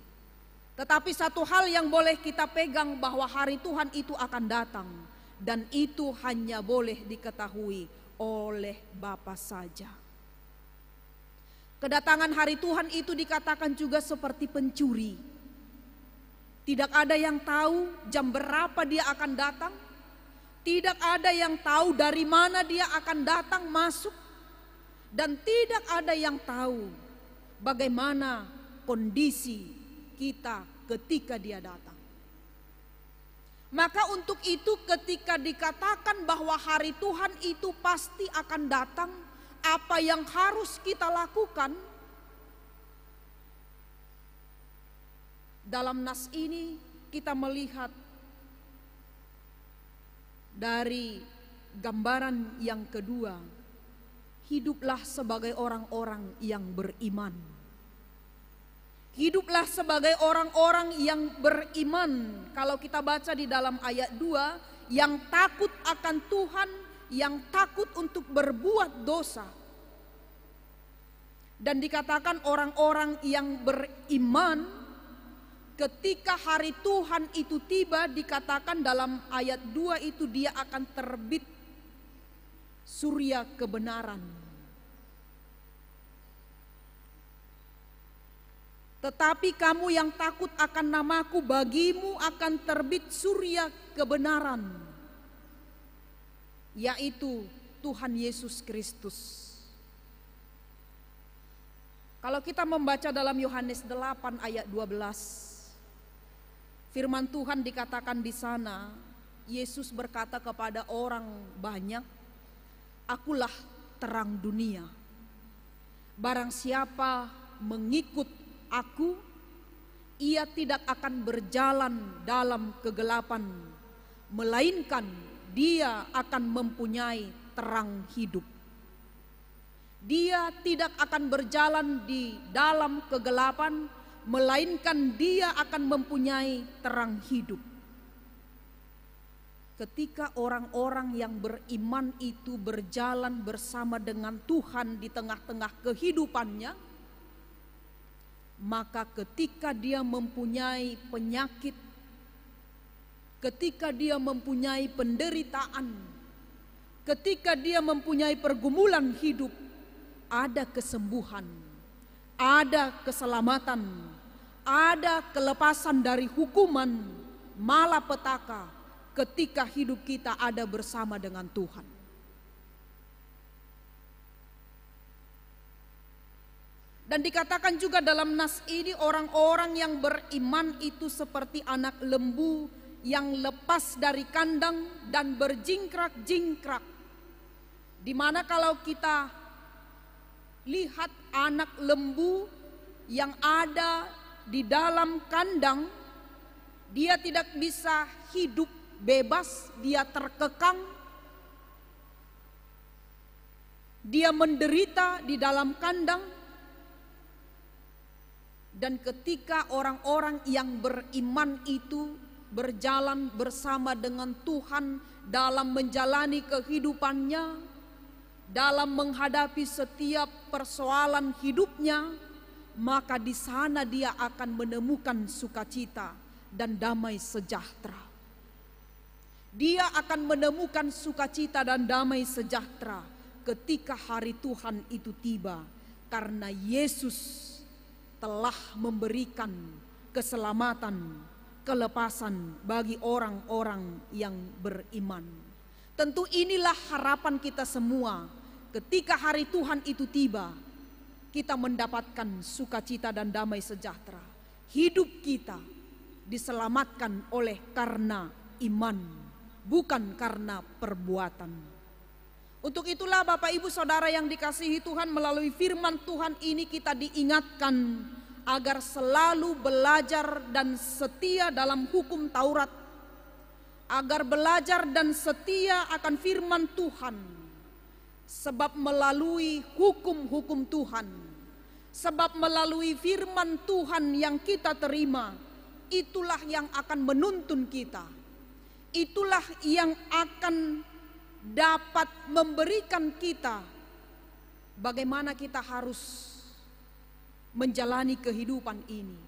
Tetapi satu hal yang boleh kita pegang bahwa hari Tuhan itu akan datang, dan itu hanya boleh diketahui oleh Bapa saja. Kedatangan hari Tuhan itu dikatakan juga seperti pencuri. Tidak ada yang tahu jam berapa dia akan datang. Tidak ada yang tahu dari mana dia akan datang masuk. Dan tidak ada yang tahu bagaimana kondisi kita ketika dia datang. Maka untuk itu ketika dikatakan bahwa hari Tuhan itu pasti akan datang, apa yang harus kita lakukan? Dalam nas ini kita melihat dari gambaran yang kedua, hiduplah sebagai orang-orang yang beriman. Hiduplah sebagai orang-orang yang beriman. Kalau kita baca di dalam ayat 2, yang takut akan Tuhan, yang takut untuk berbuat dosa. Dan dikatakan orang-orang yang beriman ketika hari Tuhan itu tiba, dikatakan dalam ayat 2 itu dia akan terbit surya kebenaran. Tetapi kamu yang takut akan namaku, bagimu akan terbit surya kebenaran, yaitu Tuhan Yesus Kristus. Kalau kita membaca dalam Yohanes 8 ayat 12, Firman Tuhan dikatakan di sana, Yesus berkata kepada orang banyak, "Akulah terang dunia. Barang siapa mengikut aku, ia tidak akan berjalan dalam kegelapan, melainkan dia akan mempunyai terang hidup." Dia tidak akan berjalan di dalam kegelapan, melainkan dia akan mempunyai terang hidup. Ketika orang-orang yang beriman itu berjalan bersama dengan Tuhan di tengah-tengah kehidupannya, maka ketika dia mempunyai penyakit, ketika dia mempunyai penderitaan, ketika dia mempunyai pergumulan hidup, ada kesembuhan, ada keselamatan, ada kelepasan dari hukuman, malapetaka ketika hidup kita ada bersama dengan Tuhan. Dan dikatakan juga dalam nas ini, orang-orang yang beriman itu seperti anak lembu yang lepas dari kandang dan berjingkrak-jingkrak. Dimana kalau kita lihat anak lembu yang ada di dalam kandang, dia tidak bisa hidup bebas, dia terkekang, dia menderita di dalam kandang. Dan ketika orang-orang yang beriman itu berjalan bersama dengan Tuhan dalam menjalani kehidupannya, dalam menghadapi setiap persoalan hidupnya, maka di sana dia akan menemukan sukacita dan damai sejahtera. Dia akan menemukan sukacita dan damai sejahtera ketika hari Tuhan itu tiba, karena Yesus telah memberikan keselamatan, kelepasan bagi orang-orang yang beriman. Tentu inilah harapan kita semua. Ketika hari Tuhan itu tiba, kita mendapatkan sukacita dan damai sejahtera. Hidup kita diselamatkan oleh karena iman, bukan karena perbuatan. Untuk itulah Bapak Ibu Saudara yang dikasihi Tuhan, melalui firman Tuhan ini kita diingatkan agar selalu belajar dan setia dalam hukum Taurat, agar belajar dan setia akan firman Tuhan. Sebab melalui hukum-hukum Tuhan, sebab melalui firman Tuhan yang kita terima, itulah yang akan menuntun kita. Itulah yang akan dapat memberikan kita bagaimana kita harus menjalani kehidupan ini.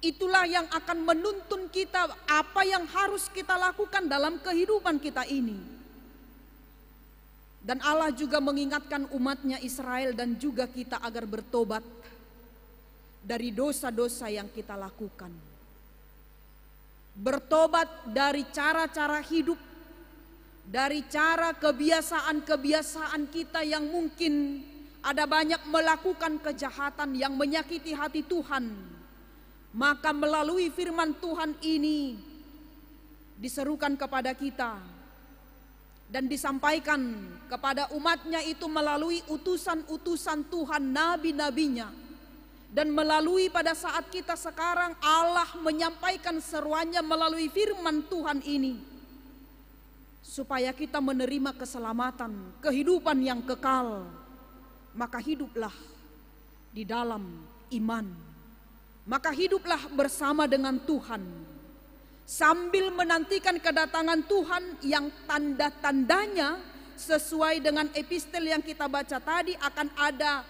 Itulah yang akan menuntun kita apa yang harus kita lakukan dalam kehidupan kita ini. Dan Allah juga mengingatkan umatnya Israel dan juga kita agar bertobat dari dosa-dosa yang kita lakukan. Bertobat dari cara-cara hidup, dari cara kebiasaan-kebiasaan kita yang mungkin ada banyak melakukan kejahatan yang menyakiti hati Tuhan. Maka melalui firman Tuhan ini diserukan kepada kita dan disampaikan kepada umatnya itu melalui utusan-utusan Tuhan, nabi-nabinya. Dan melalui pada saat kita sekarang, Allah menyampaikan seruannya melalui firman Tuhan ini, supaya kita menerima keselamatan, kehidupan yang kekal. Maka hiduplah di dalam iman, maka hiduplah bersama dengan Tuhan, sambil menantikan kedatangan Tuhan yang tanda-tandanya sesuai dengan epistel yang kita baca tadi, akan ada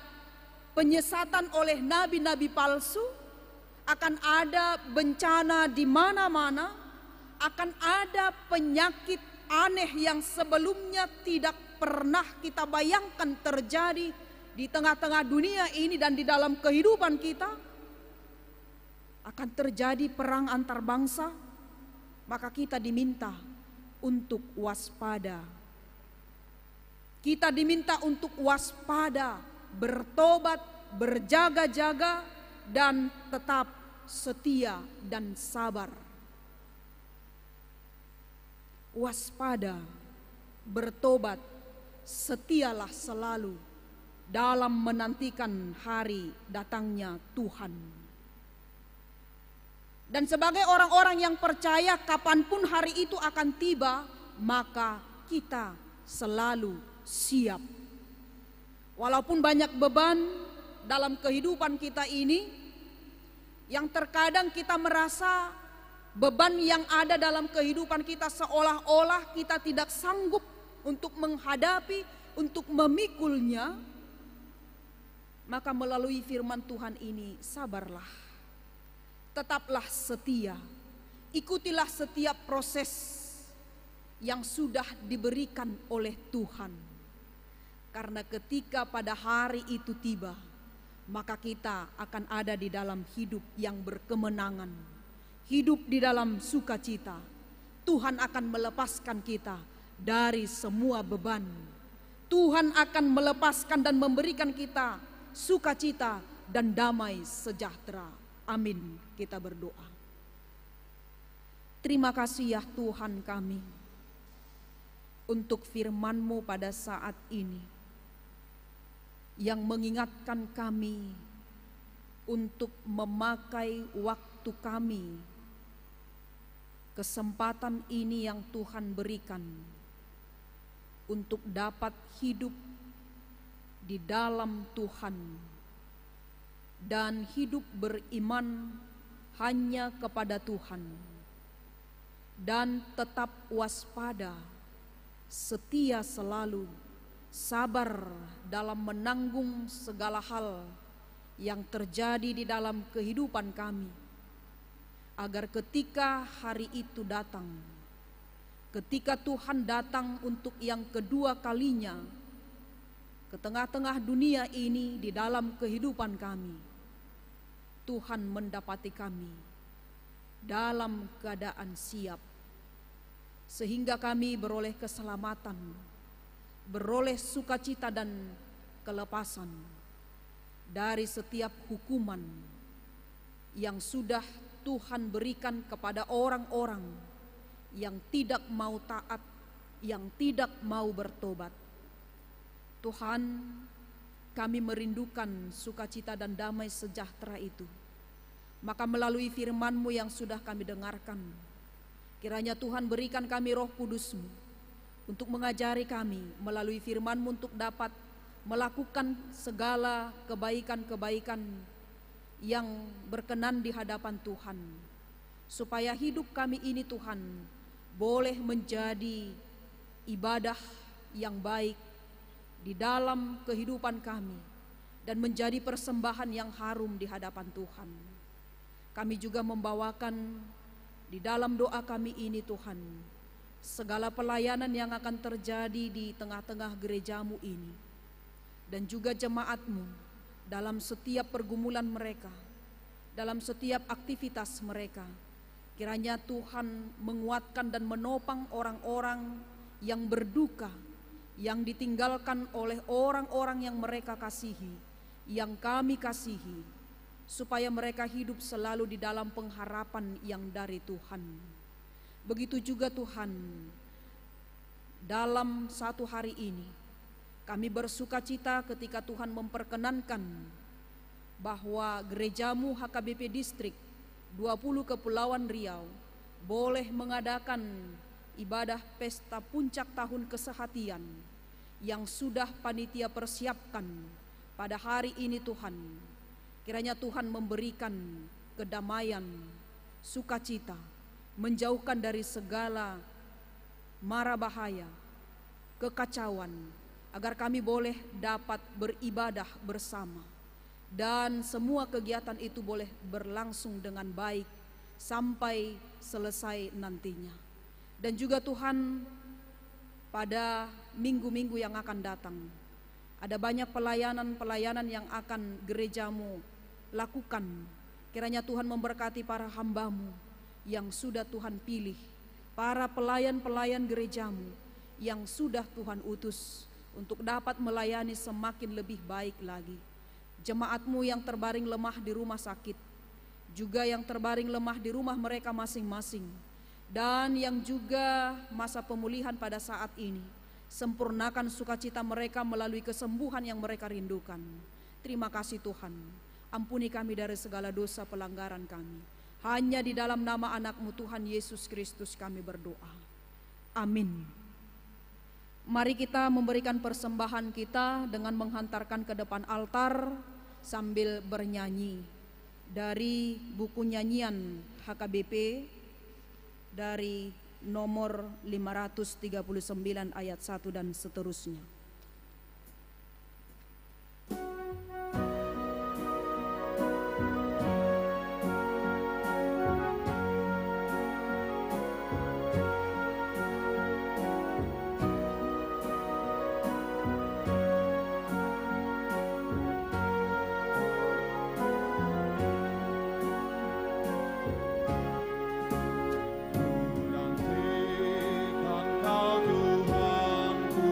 penyesatan oleh nabi-nabi palsu, akan ada bencana di mana-mana, akan ada penyakit aneh yang sebelumnya tidak pernah kita bayangkan terjadi di tengah-tengah dunia ini dan di dalam kehidupan kita. Akan terjadi perang antar bangsa, maka kita diminta untuk waspada. Kita diminta untuk waspada, bertobat, berjaga-jaga, dan tetap setia, dan sabar. Waspada, bertobat, setialah selalu dalam menantikan hari datangnya Tuhan. Dan sebagai orang-orang yang percaya kapanpun hari itu akan tiba, maka kita selalu siap. Walaupun banyak beban dalam kehidupan kita ini, yang terkadang kita merasa beban yang ada dalam kehidupan kita seolah-olah kita tidak sanggup untuk menghadapi, untuk memikulnya, maka melalui firman Tuhan ini, sabarlah, tetaplah setia, ikutilah setiap proses yang sudah diberikan oleh Tuhan. Karena ketika pada hari itu tiba, maka kita akan ada di dalam hidup yang berkemenangan, hidup di dalam sukacita. Tuhan akan melepaskan kita dari semua beban. Tuhan akan melepaskan dan memberikan kita sukacita dan damai sejahtera. Amin. Kita berdoa. Terima kasih ya Tuhan kami untuk firman-Mu pada saat ini yang mengingatkan kami untuk memakai waktu kami, kesempatan ini yang Tuhan berikan untuk dapat hidup di dalam Tuhan dan hidup beriman hanya kepada Tuhan, dan tetap waspada, setia selalu, sabar dalam menanggung segala hal yang terjadi di dalam kehidupan kami, agar ketika hari itu datang, ketika Tuhan datang untuk yang kedua kalinya ke tengah-tengah dunia ini di dalam kehidupan kami, Tuhan mendapati kami dalam keadaan siap, sehingga kami beroleh keselamatan, beroleh sukacita dan kelepasan dari setiap hukuman yang sudah Tuhan berikan kepada orang-orang yang tidak mau taat, yang tidak mau bertobat. Tuhan, kami merindukan sukacita dan damai sejahtera itu. Maka melalui firman-Mu yang sudah kami dengarkan, kiranya Tuhan berikan kami Roh Kudus-Mu untuk mengajari kami melalui firman-Mu untuk dapat melakukan segala kebaikan-kebaikan yang berkenan di hadapan Tuhan, supaya hidup kami ini Tuhan boleh menjadi ibadah yang baik di dalam kehidupan kami dan menjadi persembahan yang harum di hadapan Tuhan. Kami juga membawakan di dalam doa kami ini Tuhan, segala pelayanan yang akan terjadi di tengah-tengah gereja-Mu ini, dan juga jemaat-Mu dalam setiap pergumulan mereka, dalam setiap aktivitas mereka. Kiranya Tuhan menguatkan dan menopang orang-orang yang berduka, yang ditinggalkan oleh orang-orang yang mereka kasihi, yang kami kasihi, supaya mereka hidup selalu di dalam pengharapan yang dari Tuhan. Begitu juga Tuhan, dalam satu hari ini kami bersukacita ketika Tuhan memperkenankan bahwa gereja-Mu HKBP Distrik 20 Kepulauan Riau boleh mengadakan ibadah pesta puncak tahun kesehatian yang sudah panitia persiapkan pada hari ini Tuhan. Kiranya Tuhan memberikan kedamaian, sukacita, menjauhkan dari segala mara bahaya, kekacauan, agar kami boleh dapat beribadah bersama, dan semua kegiatan itu boleh berlangsung dengan baik sampai selesai nantinya. Dan juga Tuhan, pada minggu-minggu yang akan datang, ada banyak pelayanan-pelayanan yang akan gereja-Mu lakukan. Kiranya Tuhan memberkati para hamba-Mu yang sudah Tuhan pilih, para pelayan-pelayan gereja-Mu yang sudah Tuhan utus untuk dapat melayani semakin lebih baik lagi. Jemaat-Mu yang terbaring lemah di rumah sakit, juga yang terbaring lemah di rumah mereka masing-masing, dan yang juga masa pemulihan pada saat ini. Sempurnakan sukacita mereka melalui kesembuhan yang mereka rindukan. Terima kasih Tuhan, ampuni kami dari segala dosa pelanggaran kami. Hanya di dalam nama anak-Mu Tuhan Yesus Kristus kami berdoa. Amin. Mari kita memberikan persembahan kita dengan menghantarkan ke depan altar sambil bernyanyi dari buku nyanyian HKBP dari nomor 539 ayat 1 dan seterusnya. Nantikan Kau Tuhanku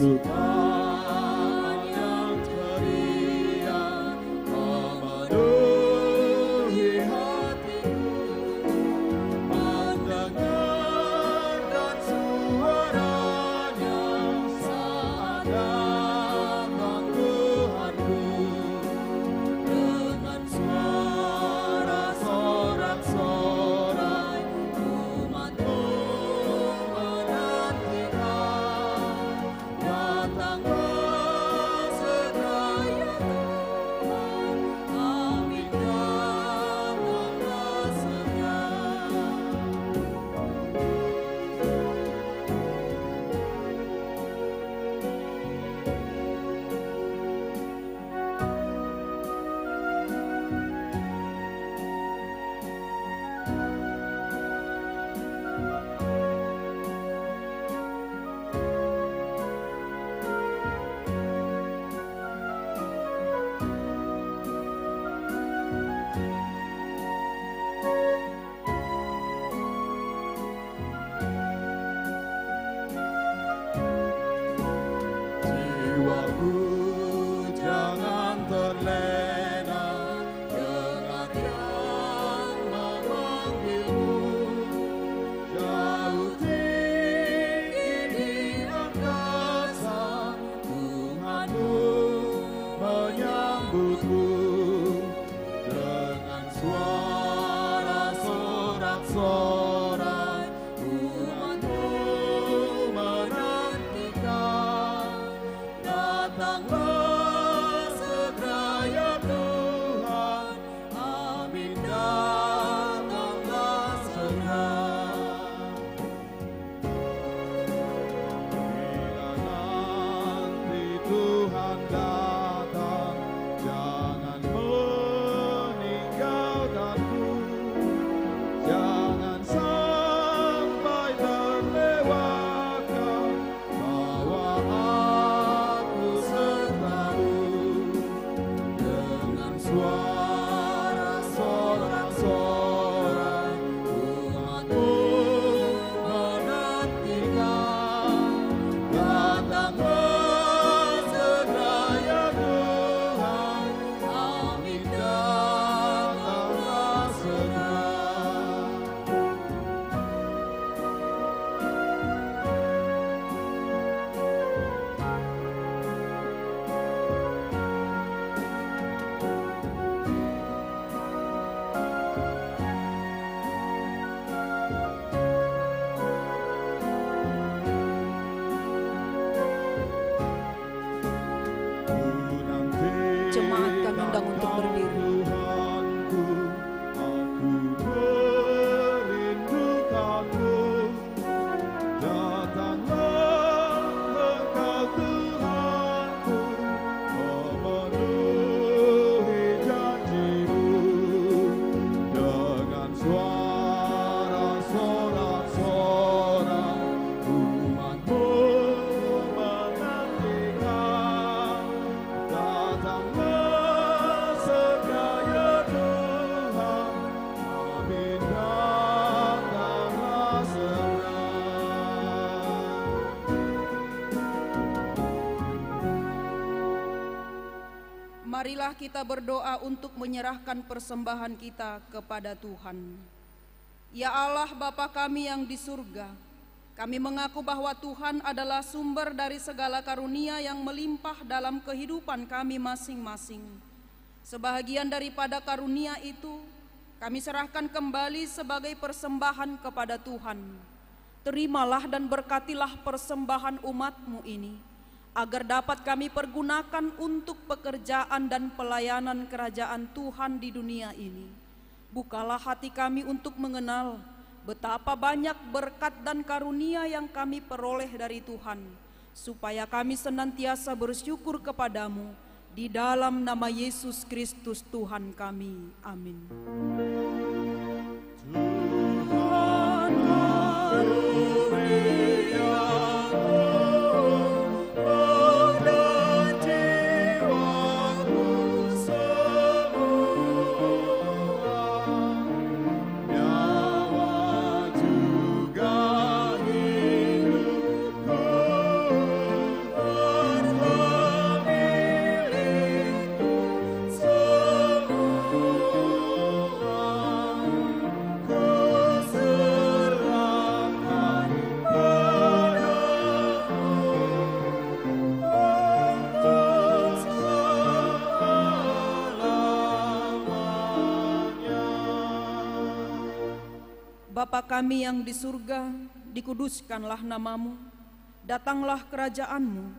Kesukaan yang ceria memenuhi hatiku, mendengarkan suaranya saat datang Tuhanku, dengan suara sorak-sorai umatmu menantikan. Datanglah segera ya Tuhan, amin, datanglah segera. Jiwaku jangan terlena dengar yang memanggilmu, jauh tinggi di angkasa Tuhanmu menyambutku, dengan suara sorak-sorai umatmu menantikan. Datanglah segera ya Tuhan, amin, datanglah segera. Bila nanti Tuhan datang, jangan meninggalkanku, jangan sampai terlewatkan bahwa aku sertamu, dengan suara sorak-sorai umatmu menantikan. Datanglah segera ya Tuhan, amin, datanglah segera. Jemaat kami undang untuk berdiri. Tuhanku, aku merindukanmu. Datanglah Engkau Tuhanku, memenuhi janjimu, dengan suara sorak-sorai umatmu menantikan. Datanglah segera ya Tuhan, amin, datanglah segera. Marilah kita berdoa untuk menyerahkan persembahan kita kepada Tuhan. Ya Allah Bapa kami yang di surga, kami mengaku bahwa Tuhan adalah sumber dari segala karunia yang melimpah dalam kehidupan kami masing-masing. Sebahagian daripada karunia itu kami serahkan kembali sebagai persembahan kepada Tuhan. Terimalah dan berkatilah persembahan umat-Mu ini, agar dapat kami pergunakan untuk pekerjaan dan pelayanan kerajaan Tuhan di dunia ini. Bukalah hati kami untuk mengenal betapa banyak berkat dan karunia yang kami peroleh dari Tuhan, supaya kami senantiasa bersyukur kepadamu di dalam nama Yesus Kristus Tuhan kami. Amin. Tuhan karuniamu dan jiwaku semua, nyawa juga hidupku milikku semua. Bapa kami yang di surga, dikuduskanlah namamu, datanglah kerajaanmu,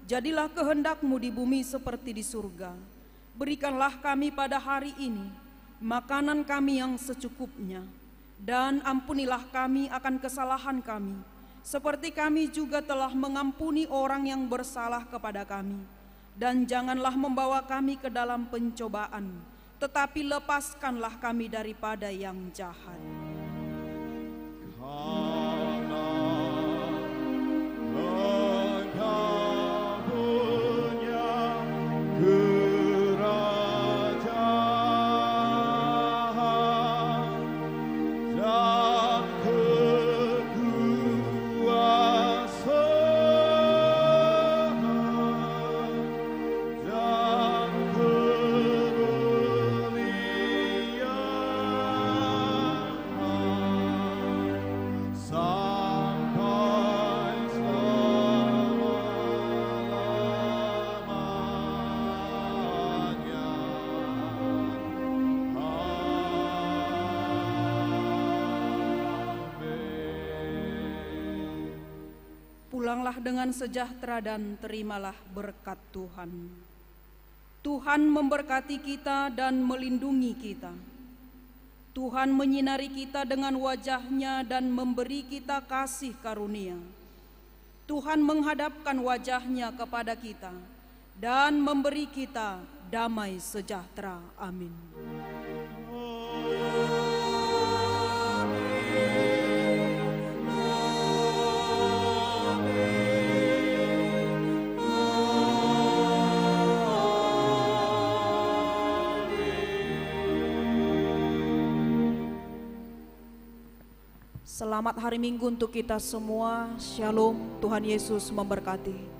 jadilah kehendakmu di bumi seperti di surga. Berikanlah kami pada hari ini makanan kami yang secukupnya, dan ampunilah kami akan kesalahan kami, seperti kami juga telah mengampuni orang yang bersalah kepada kami. Dan janganlah membawa kami ke dalam pencobaan, tetapi lepaskanlah kami daripada yang jahat. Karena Engkau punya kerajaan dan kekuasaan dan kemuliaan sampai selama-lamanya. Amin. Pulanglah dengan sejahtera dan terimalah berkat Tuhan. Tuhan memberkati kita dan melindungi kita. Tuhan menyinari kita dengan wajah-Nya dan memberi kita kasih karunia. Tuhan menghadapkan wajah-Nya kepada kita dan memberi kita damai sejahtera. Amin. Selamat hari Minggu untuk kita semua. Shalom, Tuhan Yesus memberkati.